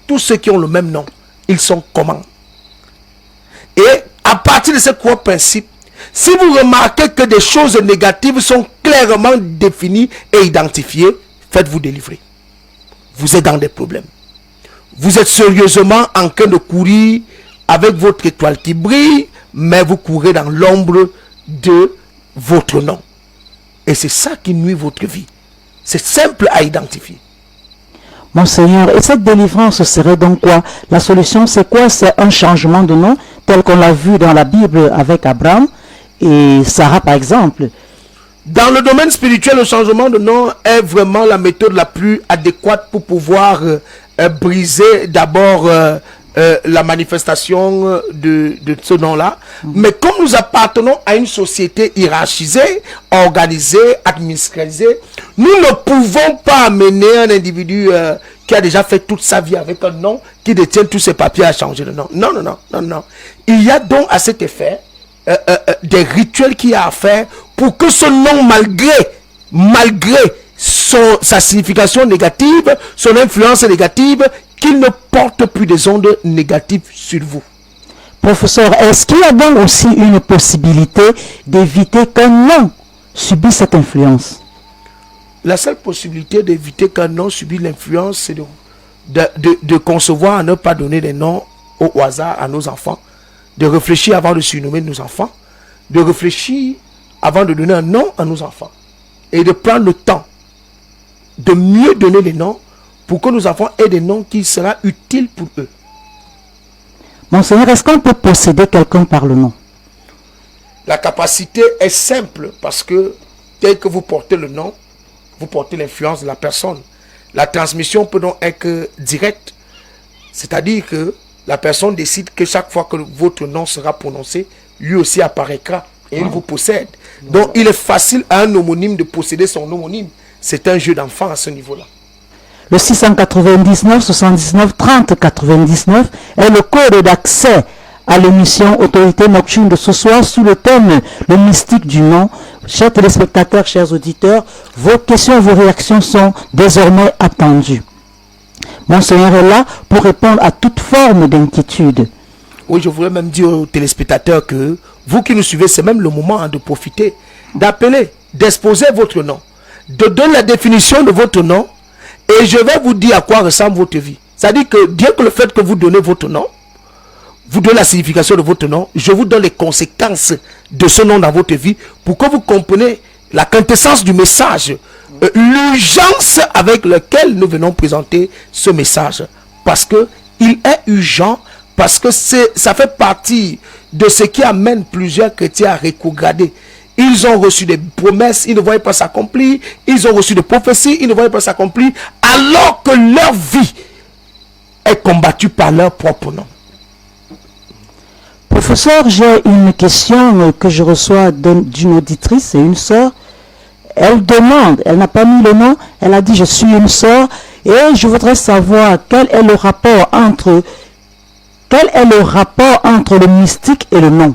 Tous ceux qui ont le même nom, ils sont comment? Et à partir de ces 3 principes, si vous remarquez que des choses négatives sont clairement définies et identifiées, faites-vous délivrer. Vous êtes dans des problèmes. Vous êtes sérieusement en train de courir avec votre étoile qui brille, mais vous courez dans l'ombre de votre nom. Et c'est ça qui nuit votre vie. C'est simple à identifier. Monseigneur, et cette délivrance serait donc quoi? La solution, c'est quoi? C'est un changement de nom, tel qu'on l'a vu dans la Bible avec Abraham et Sarah, par exemple. Dans le domaine spirituel, le changement de nom est vraiment la méthode la plus adéquate pour pouvoir briser d'abord la manifestation de ce nom-là. Mais comme nous appartenons à une société hiérarchisée, organisée, administrée, nous ne pouvons pas amener un individu qui a déjà fait toute sa vie avec un nom, qui détient tous ses papiers à changer de nom. Non, non, non, non, non. Il y a donc à cet effet des rituels qu'il y a à faire pour que ce nom, malgré sa signification négative, son influence négative, qu'il ne porte plus des ondes négatives sur vous. Professeur, est-ce qu'il y a donc aussi une possibilité d'éviter qu'un nom subisse cette influence? La seule possibilité d'éviter qu'un nom subisse l'influence, c'est de concevoir à ne pas donner des noms au hasard à nos enfants, de réfléchir avant de surnommer nos enfants, de réfléchir avant de donner un nom à nos enfants, et de prendre le temps de mieux donner les noms pour que nos enfants aient des noms qui seront utiles pour eux. Monseigneur, est-ce qu'on peut posséder quelqu'un par le nom? La capacité est simple parce que dès que vous portez le nom, vous portez l'influence de la personne. La transmission peut donc être directe, c'est-à-dire que la personne décide que chaque fois que votre nom sera prononcé, lui aussi apparaîtra et il vous possède. Donc il est facile à un homonyme de posséder son homonyme. C'est un jeu d'enfant à ce niveau-là. Le 699 79 30 99 est le code d'accès à l'émission Autorité Nocturne de ce soir sous le thème le mystique du nom. Chers téléspectateurs, chers auditeurs, vos questions, vos réactions sont désormais attendues. Monseigneur est là pour répondre à toute forme d'inquiétude. Oui, je voudrais même dire aux téléspectateurs que vous qui nous suivez, c'est même le moment de profiter, d'appeler, d'exposer votre nom, de donner la définition de votre nom, et je vais vous dire à quoi ressemble votre vie. C'est-à-dire que bien que le fait que vous donnez votre nom, vous donnez la signification de votre nom, je vous donne les conséquences de ce nom dans votre vie pour que vous compreniez la quintessence du message, l'urgence avec laquelle nous venons présenter ce message. Parce que il est urgent, parce que ça fait partie de ce qui amène plusieurs chrétiens à rétrograder. Ils ont reçu des promesses, ils ne voyaient pas s'accomplir. Ils ont reçu des prophéties, ils ne voyaient pas s'accomplir. Alors que leur vie est combattue par leur propre nom. Professeur, j'ai une question que je reçois d'une auditrice, c'est une sœur. Elle demande, elle n'a pas mis le nom, elle a dit je suis une sœur et je voudrais savoir quel est le rapport entre le mystique et le nom.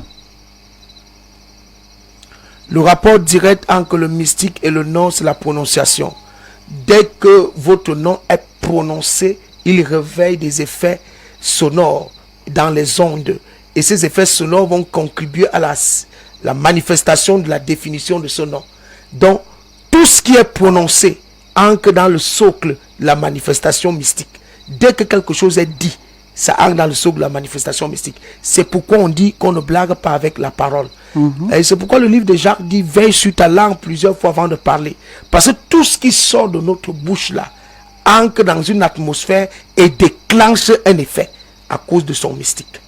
Le rapport direct entre le mystique et le nom, c'est la prononciation. Dès que votre nom est prononcé, il réveille des effets sonores dans les ondes. Et ces effets sonores vont contribuer à la manifestation de la définition de ce nom. Donc, tout ce qui est prononcé entre dans le socle de la manifestation mystique. dès que quelque chose est dit, ça entre dans le sceau de la manifestation mystique. C'est pourquoi on dit qu'on ne blague pas avec la parole. Et c'est pourquoi le livre de Jacques dit, veille sur ta langue plusieurs fois avant de parler. Parce que tout ce qui sort de notre bouche là, ancre dans une atmosphère et déclenche un effet à cause de son mystique.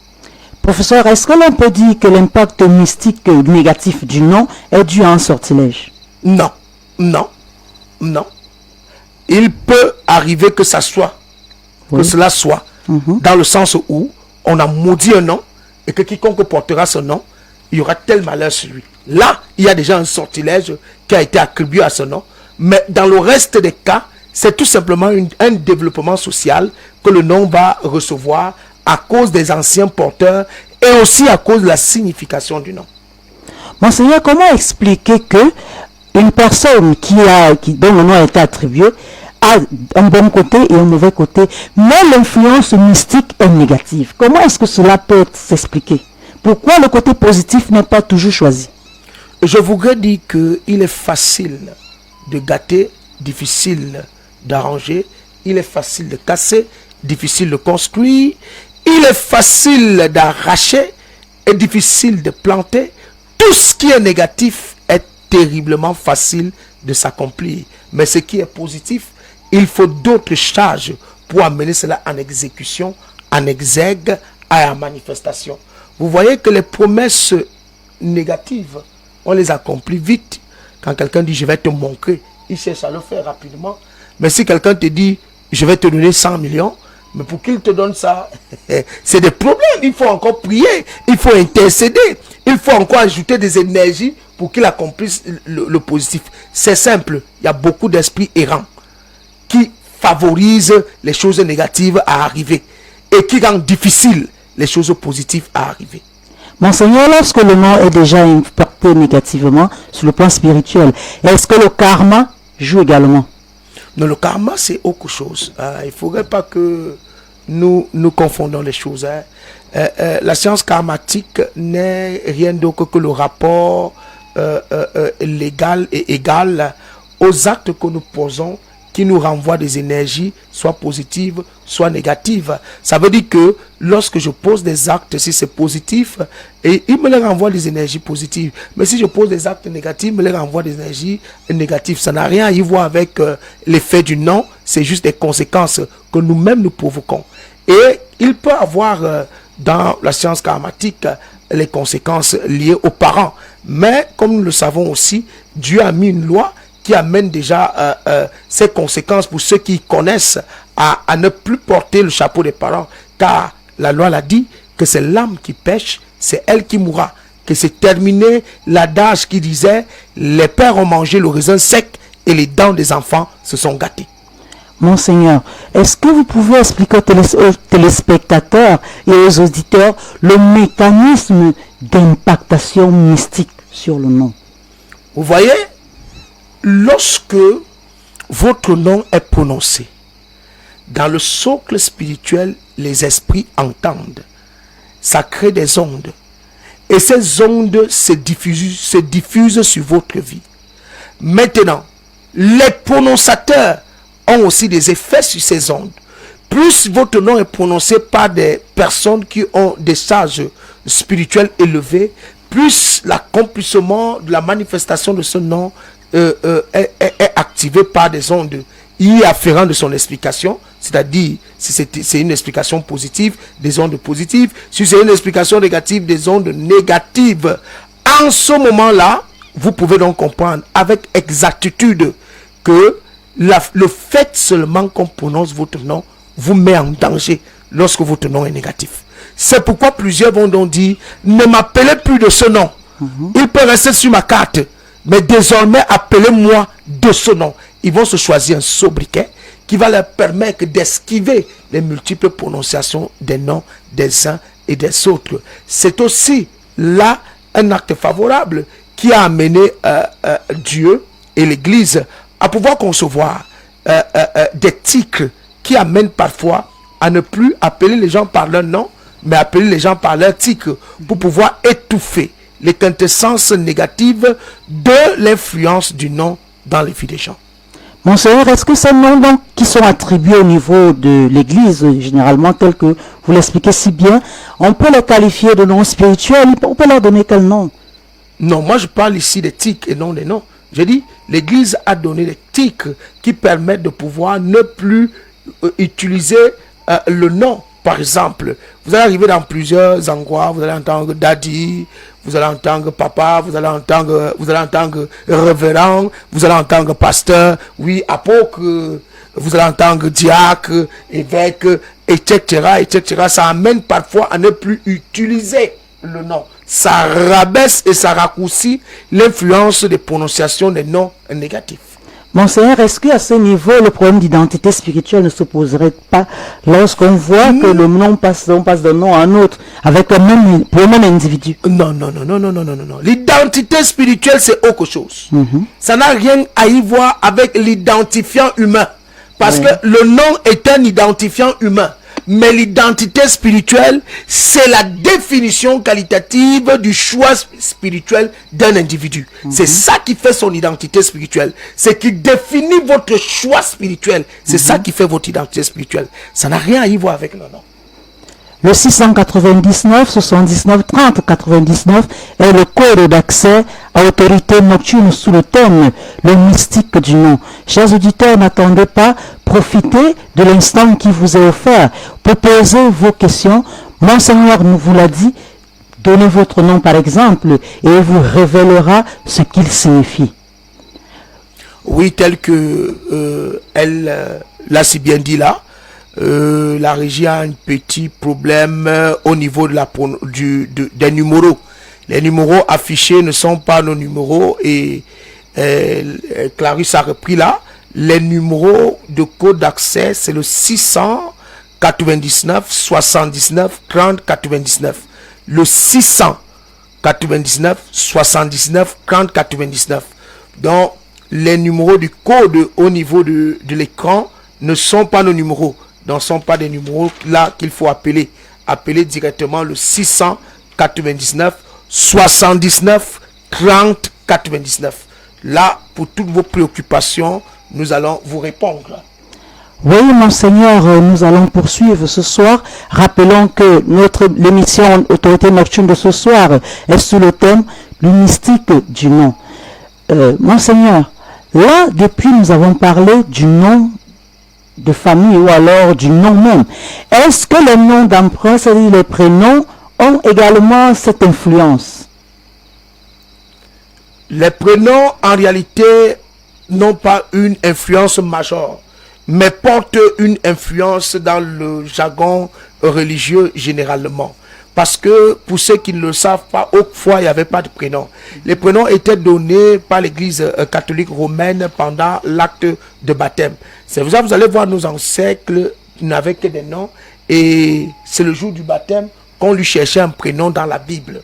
Professeur, est-ce que l'on peut dire que l'impact mystique négatif du nom est dû à un sortilège? Non, non, non. Il peut arriver que ça soit, que cela soit, dans le sens où on a maudit un nom et que quiconque portera ce nom, il y aura tel malheur sur lui. Là, il y a déjà un sortilège qui a été attribué à ce nom. Mais dans le reste des cas, c'est tout simplement un développement social que le nom va recevoir à cause des anciens porteurs et aussi à cause de la signification du nom. Monseigneur, comment expliquer que une personne dont le nom a été attribué a un bon côté et un mauvais côté, mais l'influence mystique est négative? Comment est-ce que cela peut s'expliquer? Pourquoi le côté positif n'est pas toujours choisi? Je voudrais dire qu'il est facile de gâter, difficile d'arranger, il est facile de casser, difficile de construire, il est facile d'arracher et difficile de planter. Tout ce qui est négatif est terriblement facile de s'accomplir. Mais ce qui est positif, il faut d'autres charges pour amener cela en exécution, en exergue, à la manifestation. Vous voyez que les promesses négatives, on les accomplit vite. Quand quelqu'un dit je vais te montrer, il cherche à le faire rapidement. Mais si quelqu'un te dit je vais te donner 100 millions, mais pour qu'il te donne ça, c'est des problèmes. Il faut encore prier, il faut intercéder, il faut encore ajouter des énergies pour qu'il accomplisse le positif. C'est simple, il y a beaucoup d'esprits errants qui favorisent les choses négatives à arriver et qui rendent difficile les choses positives à arriver. Monseigneur, lorsque le nom est déjà impacté négativement sur le plan spirituel, est-ce que le karma joue également? Non, le karma c'est autre chose. Il ne faudrait pas que nous confondons les choses. La science karmatique n'est rien d'autre que le rapport légal et égal aux actes que nous posons, qui nous renvoient des énergies, soit positives, soit négatives. Ça veut dire que lorsque je pose des actes, si c'est positif, et il me les renvoie des énergies positives. Mais si je pose des actes négatifs, il me les renvoie des énergies négatives. Ça n'a rien à y voir avec l'effet du nom, c'est juste des conséquences que nous-mêmes nous provoquons. Et il peut avoir dans la science karmatique les conséquences liées aux parents. Mais comme nous le savons aussi, Dieu a mis une loi qui amène déjà ces conséquences pour ceux qui connaissent à ne plus porter le chapeau des parents. Car la loi l'a dit que c'est l'âme qui pêche, c'est elle qui mourra. Que c'est terminé l'adage qui disait les pères ont mangé le raisin sec et les dents des enfants se sont gâtées. Monseigneur, est-ce que vous pouvez expliquer aux téléspectateurs et aux auditeurs le mécanisme d'impactation mystique sur le nom? Vous voyez, lorsque votre nom est prononcé, dans le socle spirituel, les esprits entendent. Ça crée des ondes. Et ces ondes se diffusent sur votre vie. Maintenant, les prononciateurs ont aussi des effets sur ces ondes. Plus votre nom est prononcé par des personnes qui ont des charges spirituelles élevées, plus l'accomplissement de la manifestation de ce nom est activé par des ondes y afférentes de son explication, c'est-à-dire si c'est une explication positive, des ondes positives, si c'est une explication négative, des ondes négatives. En ce moment-là, vous pouvez donc comprendre avec exactitude que le fait seulement qu'on prononce votre nom vous met en danger lorsque votre nom est négatif. C'est pourquoi plusieurs vont donc dire, ne m'appelez plus de ce nom. Il peut rester sur ma carte, mais désormais appelez-moi de ce nom. Ils vont se choisir un sobriquet qui va leur permettre d'esquiver les multiples prononciations des noms des uns et des autres. C'est aussi là un acte favorable qui a amené Dieu et l'Église à pouvoir concevoir des titres qui amènent parfois à ne plus appeler les gens par leur nom, mais appeler les gens par leur titre pour pouvoir étouffer les quintessences négatives de l'influence du nom dans les vies des gens. Monseigneur, est-ce que ces noms donc, qui sont attribués au niveau de l'Église, généralement, tels que vous l'expliquez si bien, on peut les qualifier de noms spirituels, on peut leur donner quel nom? Non, moi je parle ici des tics et non des noms. J'ai dit, l'Église a donné des tics qui permettent de pouvoir ne plus utiliser le nom. Par exemple, vous allez arriver dans plusieurs endroits, vous allez entendre daddy, vous allez entendre papa, vous allez entendre révérend, vous allez entendre pasteur, oui, apôtre, vous allez entendre diacre, évêque, etc., etc. Ça amène parfois à ne plus utiliser le nom. Ça rabaisse et ça raccourcit l'influence des prononciations des noms négatifs. Monseigneur, est-ce qu'à ce niveau, le problème d'identité spirituelle ne se poserait pas lorsqu'on voit que le nom on passe d'un nom à un autre avec pour le même individu? Non. L'identité spirituelle, c'est autre chose. Ça n'a rien à y voir avec l'identifiant humain. Parce que le nom est un identifiant humain. Mais l'identité spirituelle, c'est la définition qualitative du choix spirituel d'un individu. C'est ça qui fait son identité spirituelle. C'est qui définit votre choix spirituel. C'est ça qui fait votre identité spirituelle. Ça n'a rien à y voir avec le nom. Le 699 79 30 99 est le code d'accès à autorité nocturne sous le thème le mystique du nom. Chers auditeurs, n'attendez pas, profitez de l'instant qui vous est offert pour poser vos questions. Monseigneur nous vous l'a dit, donnez votre nom par exemple et il vous révélera ce qu'il signifie. Oui, tel que elle l'a si bien dit là. La régie a un petit problème au niveau de des numéros. Les numéros affichés ne sont pas nos numéros et Clarisse a repris là. Les numéros de code d'accès, c'est le 699 79 30 99. Le 699 79 30 99. Donc, les numéros du code au niveau de l'écran ne sont pas nos numéros. Donc, ce ne sont pas des numéros là qu'il faut appeler. Appelez directement le 699 79 30 99. Là, pour toutes vos préoccupations, nous allons vous répondre. Oui, Monseigneur, nous allons poursuivre ce soir. Rappelons que l'émission Autorité Nocturne de ce soir est sous le thème le mystique du nom. Monseigneur, là, depuis nous avons parlé du nom de famille ou alors du nom même. Est-ce que les noms d'emprunt, c'est-à-dire les prénoms, ont également cette influence? Les prénoms, en réalité, n'ont pas une influence majeure, mais portent une influence dans le jargon religieux généralement. Parce que, pour ceux qui ne le savent pas, autrefois, il n'y avait pas de prénom. Les prénoms étaient donnés par l'Église catholique romaine pendant l'acte de baptême. C'est pour ça que vous allez voir nos ancêtres qui n'avaient que des noms. Et c'est le jour du baptême qu'on lui cherchait un prénom dans la Bible.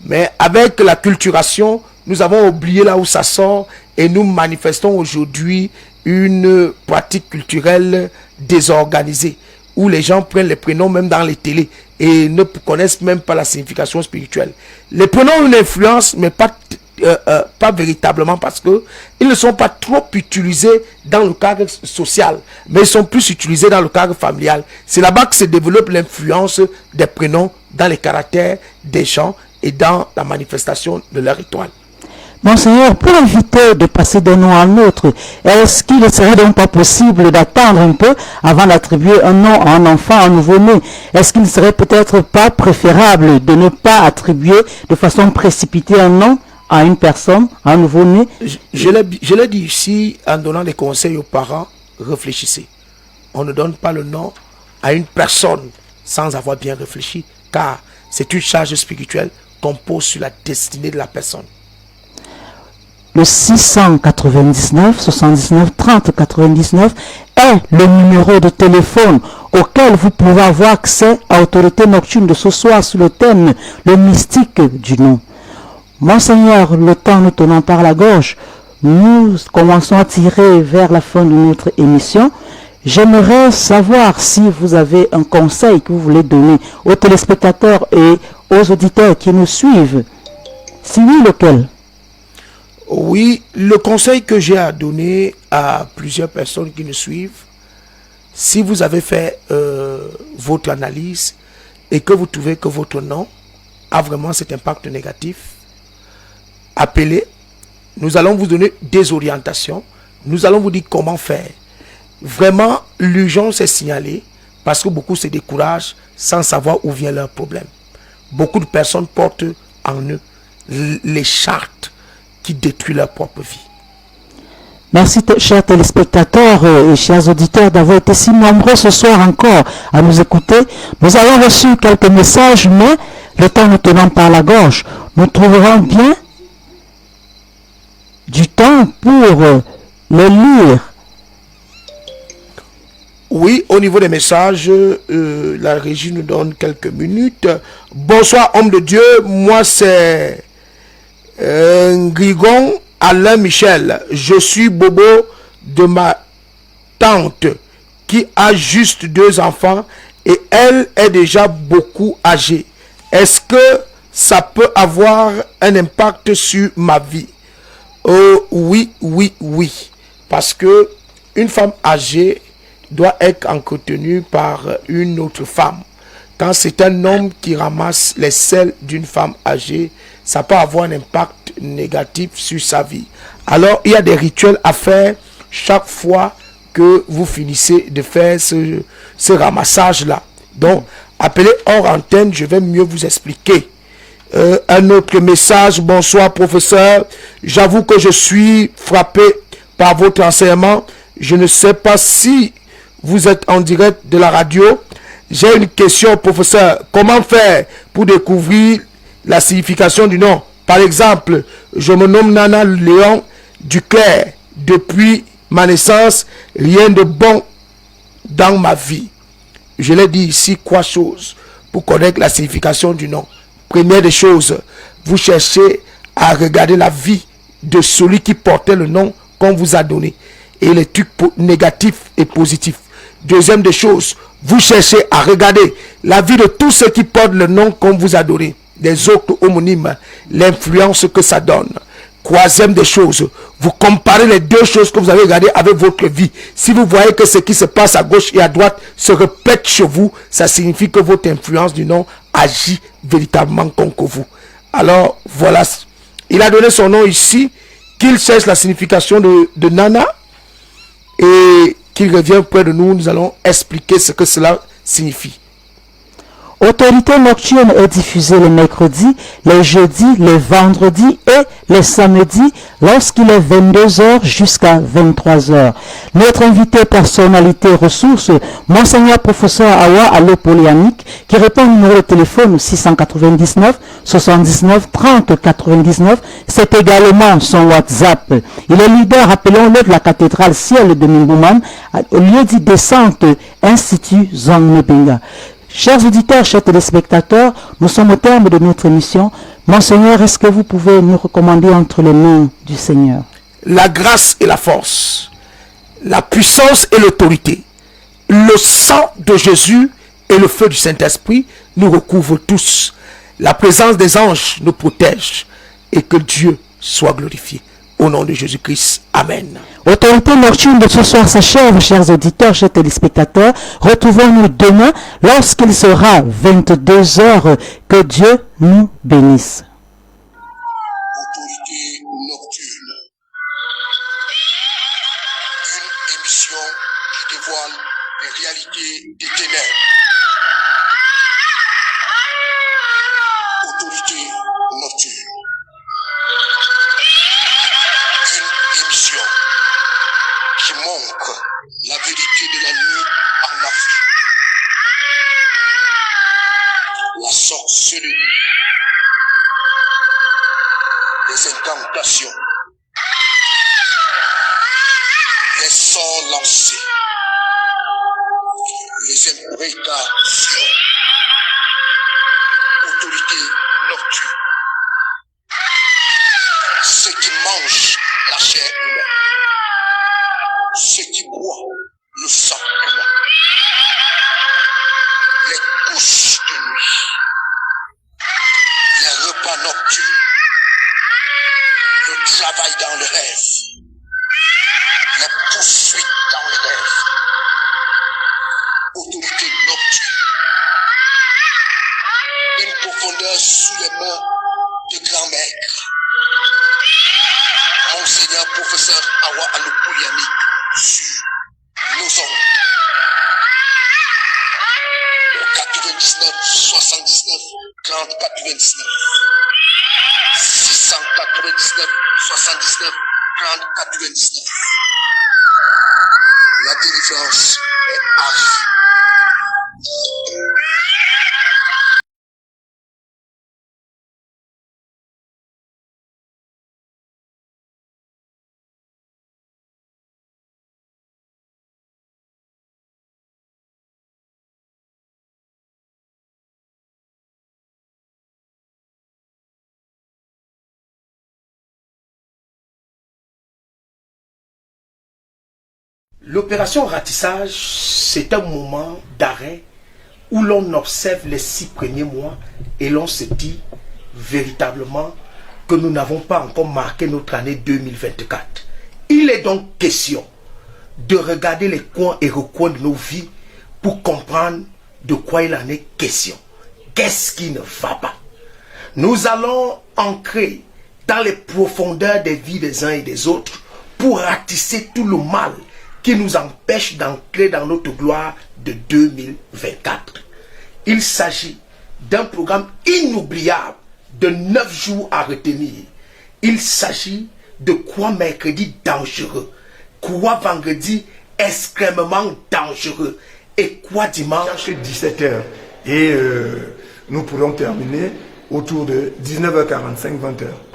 Mais avec la culturation, nous avons oublié là où ça sort et nous manifestons aujourd'hui une pratique culturelle désorganisée où les gens prennent les prénoms même dans les télés et ne connaissent même pas la signification spirituelle. Les prénoms ont une influence, mais pas véritablement parce que ils ne sont pas trop utilisés dans le cadre social, mais ils sont plus utilisés dans le cadre familial. C'est là-bas que se développe l'influence des prénoms dans les caractères des gens et dans la manifestation de leur étoile. Monseigneur, pour éviter de passer d'un nom à un autre, est-ce qu'il ne serait donc pas possible d'attendre un peu avant d'attribuer un nom à un enfant, à un nouveau-né? Est-ce qu'il ne serait peut-être pas préférable de ne pas attribuer de façon précipitée un nom à une personne, à un nouveau-né? Je l'ai dit ici en donnant des conseils aux parents, réfléchissez. On ne donne pas le nom à une personne sans avoir bien réfléchi, car c'est une charge spirituelle qu'on pose sur la destinée de la personne. Le 699 79 30 99 est le numéro de téléphone auquel vous pouvez avoir accès à Autorité Nocturne de ce soir sur le thème le mystique du nom. Monseigneur, le temps nous tenant par la gorge, nous commençons à tirer vers la fin de notre émission. J'aimerais savoir si vous avez un conseil que vous voulez donner aux téléspectateurs et aux auditeurs qui nous suivent. Si oui, lequel? Oui, le conseil que j'ai à donner à plusieurs personnes qui nous suivent, Si vous avez fait votre analyse et que vous trouvez que votre nom a vraiment cet impact négatif, appelez. Nous allons vous donner des orientations. Nous allons vous dire comment faire. Vraiment, l'urgence est signalée parce que beaucoup se découragent sans savoir où vient leur problème. Beaucoup de personnes portent en eux les chartes qui détruisent leur propre vie. Merci, chers téléspectateurs et chers auditeurs, d'avoir été si nombreux ce soir encore à nous écouter. Nous avons reçu quelques messages, mais le temps nous tenant par la gorge, nous trouverons bien du temps pour les lire. Oui, au niveau des messages, la régie nous donne quelques minutes. Bonsoir, homme de Dieu. Moi, c'est Grigon Alain Michel. Je suis Bobo de ma tante qui a juste 2 enfants et elle est déjà beaucoup âgée. Est-ce que ça peut avoir un impact sur ma vie? Oui. Parce que une femme âgée doit être entretenue par une autre femme. Quand c'est un homme qui ramasse les selles d'une femme âgée, ça peut avoir un impact négatif sur sa vie. Alors, il y a des rituels à faire chaque fois que vous finissez de faire ce ramassage-là. Donc, appelez hors antenne, je vais mieux vous expliquer. Un autre message. Bonsoir professeur, j'avoue que je suis frappé par votre enseignement. Je ne sais pas si vous êtes en direct de la radio. J'ai une question professeur, comment faire pour découvrir la signification du nom? Par exemple, je me nomme Nana Léon Duclerc. Depuis ma naissance, rien de bon dans ma vie. Je l'ai dit ici, quoi chose pour connaître la signification du nom. Première des choses, vous cherchez à regarder la vie de celui qui portait le nom qu'on vous a donné et les trucs négatifs et positifs. Deuxième des choses, vous cherchez à regarder la vie de tous ceux qui portent le nom qu'on vous a donné, les autres homonymes, l'influence que ça donne. Troisième des choses, vous comparez les 2 choses que vous avez regardées avec votre vie. Si vous voyez que ce qui se passe à gauche et à droite se répète chez vous, ça signifie que votre influence du nom agit véritablement contre vous. Alors, voilà. Il a donné son nom ici, qu'il cherche la signification de Nana et qu'il revient près de nous. Nous allons expliquer ce que cela signifie. Autorité nocturne est diffusée les mercredis, les jeudis, les vendredis et les samedis lorsqu'il est 22h jusqu'à 23h. Notre invité personnalité ressource, Monseigneur professeur Awa Allopolianique, qui répond au numéro de téléphone 699 79 30 99. C'est également son WhatsApp. Il est leader, appelons-le, de la cathédrale Ciel de Mimbouman, au lieu dit descente Institut Zongmebenga. Chers auditeurs, chers téléspectateurs, nous sommes au terme de notre émission. Monseigneur, est-ce que vous pouvez nous recommander entre les mains du Seigneur? La grâce et la force, la puissance et l'autorité, le sang de Jésus et le feu du Saint-Esprit nous recouvrent tous. La présence des anges nous protège et que Dieu soit glorifié. Au nom de Jésus-Christ. Amen. Autorité nocturne de ce soir s'achève, chers auditeurs, chers téléspectateurs. Retrouvons-nous demain lorsqu'il sera 22h. Que Dieu nous bénisse. Autorité nocturne. Une émission qui dévoile les réalités des ténèbres. Autorité nocturne. Une émission qui montre la vérité de la nuit en Afrique. La sorcellerie, les incantations, les sorts lancés, les imprécations, autorité nocturne. Ceux qui mangent la chair humaine, ceux qui boivent le sang humain, les couches de nuit, les repas nocturnes, le travail dans le rêve, les poursuites dans le rêve, 699 79 30 99. 699 79 30 99. La délivrance est arrivée. L'opération ratissage, c'est un moment d'arrêt où l'on observe les 6 premiers mois et l'on se dit véritablement que nous n'avons pas encore marqué notre année 2024. Il est donc question de regarder les coins et recoins de nos vies pour comprendre de quoi il en est question. Qu'est-ce qui ne va pas? Nous allons ancrer dans les profondeurs des vies des uns et des autres pour ratisser tout le mal qui nous empêche d'ancrer dans notre gloire de 2024. Il s'agit d'un programme inoubliable de 9 jours à retenir. Il s'agit de quoi mercredi dangereux, quoi vendredi extrêmement dangereux et quoi dimanche 17h. Et nous pourrons terminer autour de 19h45, 20h.